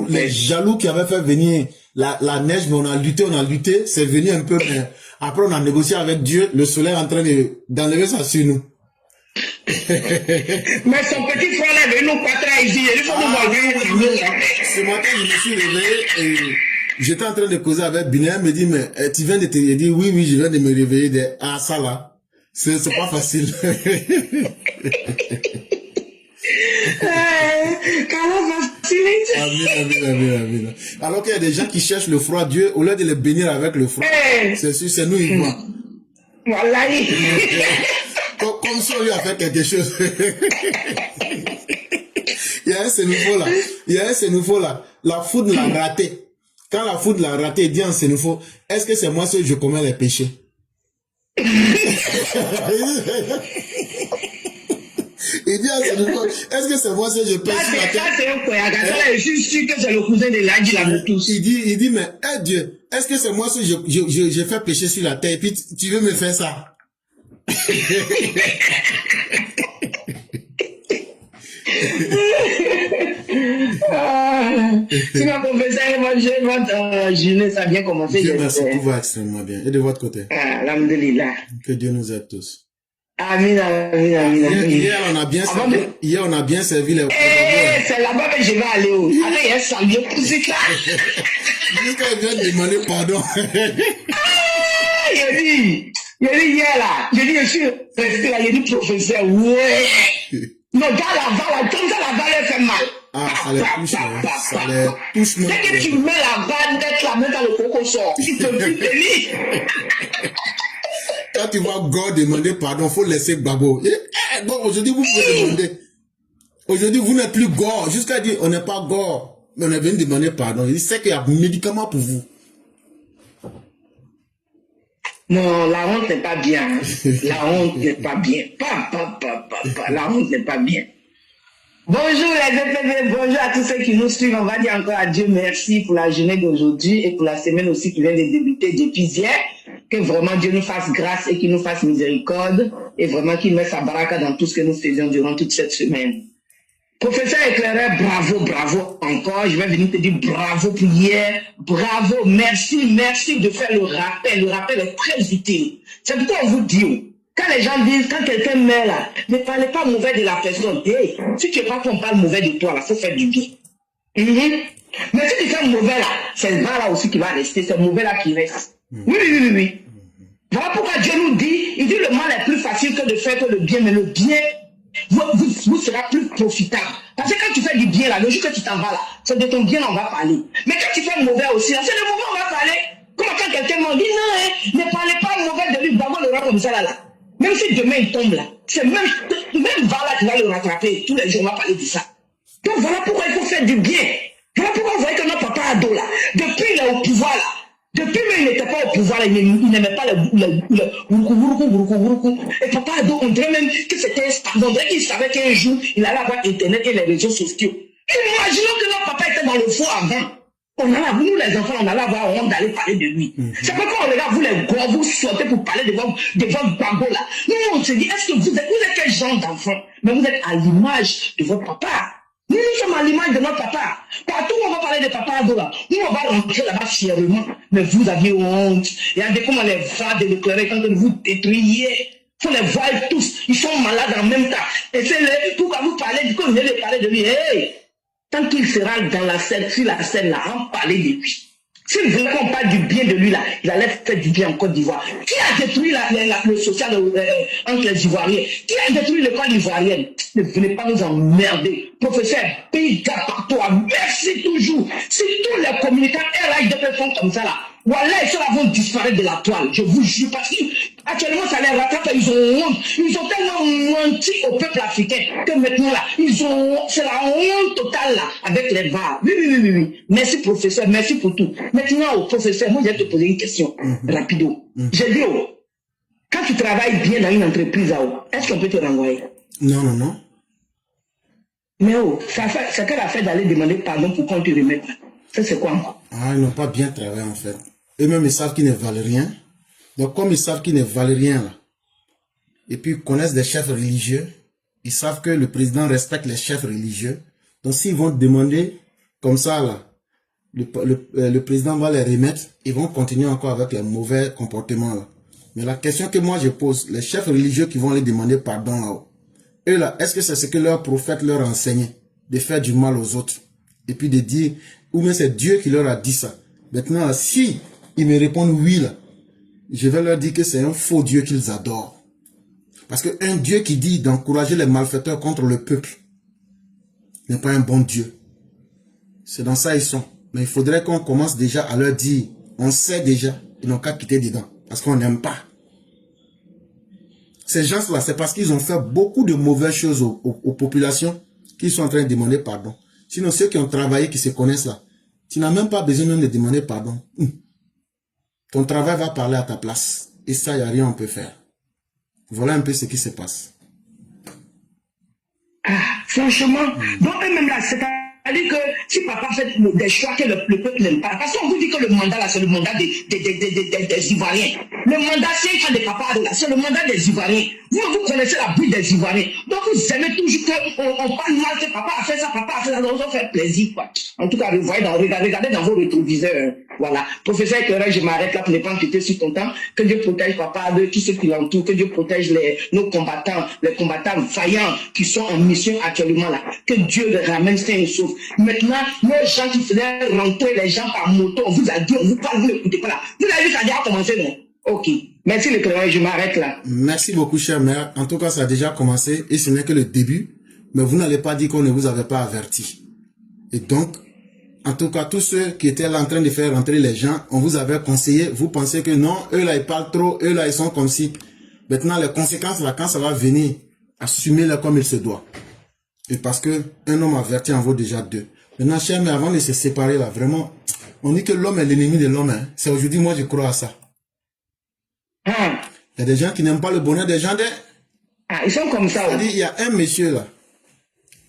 les jaloux qui avaient fait venir la neige, mais on a lutté, c'est venu un peu, mais après on a négocié avec Dieu, le soleil est en train d'enlever ça sur nous. Mais son petit frère là est venu nous patrer ici, il faut nous voir. Ce matin, je me suis réveillé et j'étais en train de causer avec Binet, il me dit, mais tu viens de te réveiller? Il dit, oui, je viens de me réveiller. Ah, ça là, c'est pas facile. Amen. Alors qu'il y a des gens qui cherchent le froid, Dieu, au lieu de les bénir avec le froid, c'est sûr, c'est nous, ils voient. Voilà. Comme si on lui a fait quelque chose. Il y a un Sénoufo là. La foudre l'a raté. Quand la foudre l'a raté, il dit en Sénoufo, est-ce que c'est moi seul je commets les péchés? Il dit à Sénoufo, est-ce que c'est moi seul je pêche sur la terre? Ça c'est un koyaga, je suis sûr que c'est le cousin de Ladji la tous. Il dit, mais Dieu, est-ce que c'est moi seul je fais pécher sur la terre et puis tu veux me faire ça? Sinon, professeur, votre journée, ça a bien commencé. Dieu merci, tout va extrêmement bien. Et de votre côté? Alhamdulillah. Que Dieu nous aide tous. Amin. Hier, on a bien servi les... c'est là-bas que je vais aller. Après, il y a un samedi pour ça. Jusqu'à il vient de demander pardon. Il dit hier là, je suis resté là, il dit professeur, ouais. Non, dans la balle, comme ça la balle fait mal. Ah, ça les touche, ça les touche. Dès que tu mets la balle d'être la main dans le coco sort, tu peux plus tenir. Quand tu vois God demander pardon, faut laisser Babo. Bon, aujourd'hui, vous pouvez demander. Aujourd'hui, vous n'êtes plus God. Jusqu'à dire, on n'est pas God. Mais on est venu demander pardon. Il sait qu'il y a un médicament pour vous. Non, la honte n'est pas bien. La honte n'est pas bien. La honte n'est pas bien. Bonjour les EPV, bonjour à tous ceux qui nous suivent. On va dire encore à Dieu merci pour la journée d'aujourd'hui et pour la semaine aussi qui vient de débuter depuis hier. Que vraiment Dieu nous fasse grâce et qu'il nous fasse miséricorde et vraiment qu'il mette sa baraka dans tout ce que nous faisions durant toute cette semaine. Professeur éclaireur, bravo encore. Je vais venir te dire bravo pour hier. Bravo, merci de faire le rappel. Le rappel est très utile. C'est pourquoi on vous dit, quand les gens disent, quand quelqu'un meurt là, ne parlez pas mauvais de la personne. Hey, si tu ne veux pas qu'on parle mauvais de toi là, faut faire du bien. Mais si tu fais mauvais là, c'est le bas là aussi qui va rester, c'est le mauvais là qui reste. Oui. Voilà pourquoi Dieu nous dit, il dit le mal est plus facile que de faire que le bien, mais le bien vous sera plus profitable. Parce que quand tu fais du bien là, le jour que tu t'en vas là, c'est de ton bien on va parler. Mais quand tu fais le mauvais aussi, là, c'est le mauvais on va parler. Comme quand quelqu'un m'a dit non, ne parlez pas mauvais de lui, d'abord le roi comme ça là. Même si demain il tombe là, c'est même Vala qui va le rattraper. Tous les jours, on va parler de ça. Donc voilà pourquoi il faut faire du bien. Voilà pourquoi vous voyez que notre papa Ado là, depuis il est au pouvoir là, depuis même il n'était pas au pouvoir, il n'aimait pas le wuruku. Et papa Ado, on dirait même que c'était un stade. On dirait qu'il savait qu'un jour, il allait avoir Internet et les réseaux sociaux. Imaginons que notre papa était dans le faux avant. On allait, nous les enfants, on allait avoir honte d'aller parler de lui. C'est pourquoi on regarde, vous les gros, vous sortez pour parler de votre bagot là. Nous, on se dit, est-ce que vous êtes quel genre d'enfant? Mais vous êtes à l'image de votre papa. Nous sommes à l'image de notre papa. Partout où on va parler de papa Ado là, nous on va rentrer là-bas fièrement. Mais vous aviez honte. Regardez comment les va de l'éclairer quand vous détruisez. Il faut les voir tous. Ils sont malades en même temps. Et c'est pourquoi vous parlez, quand vous venez de parler de lui, hey, tant qu'il sera dans la scène, sur la scène là, on parlait de lui. S'il veut qu'on parle du bien de lui là, il allait faire du bien en Côte d'Ivoire. Qui a détruit le social entre les Ivoiriens? Qui a détruit l'école ivoirienne? Ne venez pas nous emmerder. Professeur, pays par toi, merci toujours. Si tous les communicants RHDP font comme ça là, voilà, ils vont disparaître de la toile. Je vous jure, parce qu'actuellement ça les rattrape, ils ont honte. Ils ont tellement menti au peuple africain que maintenant là, c'est la honte totale là, avec les VAR. Oui. Merci professeur, merci pour tout. Maintenant, au professeur, moi je vais te poser une question, rapido. J'ai dit, quand tu travailles bien dans une entreprise, est-ce qu'on peut te renvoyer? Non. Mais c'est quelle affaire d'aller demander pardon pour qu'on te remette? Ça c'est quoi encore? Ah, ils n'ont pas bien travaillé en fait. Eux-mêmes, ils savent qu'ils ne valent rien. Donc, comme ils savent qu'ils ne valent rien, là, et puis ils connaissent des chefs religieux, ils savent que le président respecte les chefs religieux. Donc, s'ils vont demander comme ça, là, le président va les remettre, ils vont continuer encore avec les mauvais comportements, là. Mais la question que moi je pose, les chefs religieux qui vont les demander pardon, là, eux, là, est-ce que c'est ce que leur prophète leur enseignait, de faire du mal aux autres, et puis de dire, ou bien c'est Dieu qui leur a dit ça. Maintenant, là, si ils me répondent oui, là, je vais leur dire que c'est un faux Dieu qu'ils adorent. Parce qu'un Dieu qui dit d'encourager les malfaiteurs contre le peuple n'est pas un bon Dieu. C'est dans ça ils sont. Mais il faudrait qu'on commence déjà à leur dire, on sait déjà, ils n'ont qu'à quitter dedans. Parce qu'on n'aime pas. Ces gens-là, c'est parce qu'ils ont fait beaucoup de mauvaises choses aux populations qu'ils sont en train de demander pardon. Sinon, ceux qui ont travaillé, qui se connaissent là, tu n'as même pas besoin même de demander pardon. Ton travail va parler à ta place. Et ça, il n'y a rien qu'on peut faire. Voilà un peu ce qui se passe. Ah, franchement, donc même là, c'est-à-dire que si papa fait des choix que le peuple n'aime pas, parce qu'on vous dit que le mandat là, c'est le mandat des Ivoiriens. Le mandat, c'est des papas là, c'est le mandat des Ivoiriens. Vous connaissez la bouille des Ivoiriens. Donc vous aimez toujours qu'on parle mal que papa a fait ça, donc on fait plaisir, quoi. En tout cas, regardez dans vos rétroviseurs. Voilà. Professeur Éclairage, je m'arrête là pour ne pas empiéter sur ton temps. Que Dieu protège papa de tous ceux qui l'entourent. Que Dieu protège nos combattants, les combattants vaillants qui sont en mission actuellement là. Que Dieu les ramène sains et saufs. Maintenant, les gens qui faisaient rentrer les gens par moto, on vous a dit, on vous parle, vous n'écoutez pas là. Vous avez vu, ça a déjà commencé, non? Ok. Merci l'éclairage, je m'arrête là. Merci beaucoup, cher maire. En tout cas, ça a déjà commencé et ce n'est que le début. Mais vous n'allez pas dire qu'on ne vous avait pas averti. Et donc, en tout cas, tous ceux qui étaient là en train de faire rentrer les gens, on vous avait conseillé, vous pensez que non, eux là ils parlent trop, eux là ils sont comme si. Maintenant, les conséquences là, quand ça va venir, assumez-les comme il se doit. Et parce que un homme averti en vaut déjà deux. Maintenant, cher, mais avant de se séparer là, vraiment, on dit que l'homme est l'ennemi de l'homme. Hein. C'est aujourd'hui, moi je crois à ça. Il y a des gens qui n'aiment pas le bonheur des gens. Ah, ils sont comme ça. C'est-à-dire, il y a un monsieur là.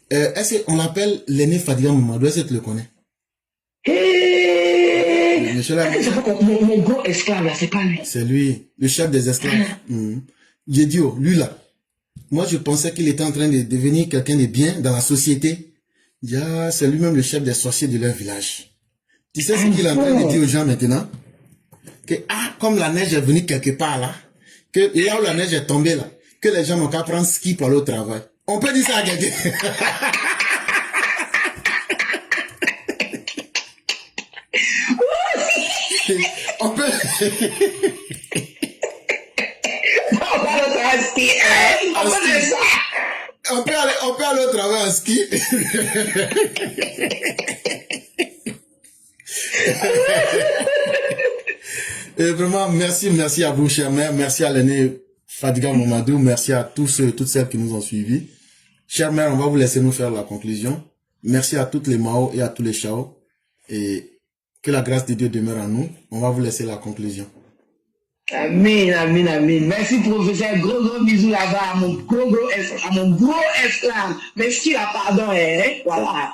Est-ce qu'on l'appelle l'aîné Fadiga Mamadou? Est-ce que tu le connais? C'est pas mon gros esclave là, c'est pas lui. C'est lui, le chef des esclaves. J'ai dit, lui là, moi je pensais qu'il était en train de devenir quelqu'un de bien dans la société. C'est lui-même le chef des sorciers de leur village. Tu sais ce qu'il est en train de dire aux gens maintenant? Que comme la neige est venue quelque part là, que là où la neige est tombée là, que les gens n'ont qu'à prendre ski pour aller au travail. On peut dire ça à quelqu'un. On peut... on peut aller au travail en ski. Et vraiment, merci à vous, cher maire. Merci à l'aîné Fadiga Mamadou, merci à tous ceux et toutes celles qui nous ont suivis. Chère mère, on va vous laisser nous faire la conclusion. Merci à toutes les Mao et à tous les Chao. Et que la grâce de Dieu demeure en nous. On va vous laisser la conclusion. Amen, amen, amen. Merci, professeur. Gros bisous là-bas à mon gros esclave. Merci, la pardon, voilà.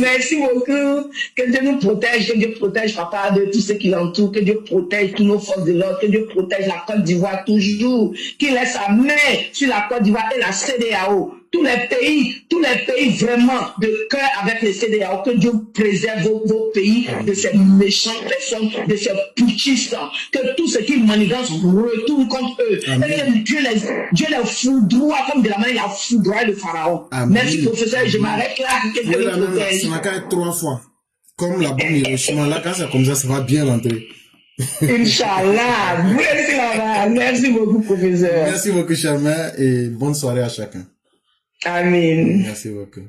Merci beaucoup. Que Dieu nous protège, que Dieu protège papa de tous ceux qui l'entourent, que Dieu protège tous nos forces de l'ordre, que Dieu protège la Côte d'Ivoire toujours, qu'il laisse sa main sur la Côte d'Ivoire et la CEDEAO. Tous les pays vraiment de cœur avec les CEDEAO, que Dieu préserve vos pays de ces méchantes personnes, de ces putschistes, que tout ce qui manigancent retourne contre eux. Et que Dieu les foudroie comme de la manière il a foudroyé le pharaon. Amen. Merci professeur, je m'arrête là. Que Dieu nous protège. Ça n'a qu'à être 3 fois. Comme la bombe Hiroshima, là, quand c'est comme ça va bien rentrer. Inch'Allah. Merci là-bas. Merci beaucoup professeur. Merci beaucoup, chère mère, et bonne soirée à chacun. Amen. Merci beaucoup.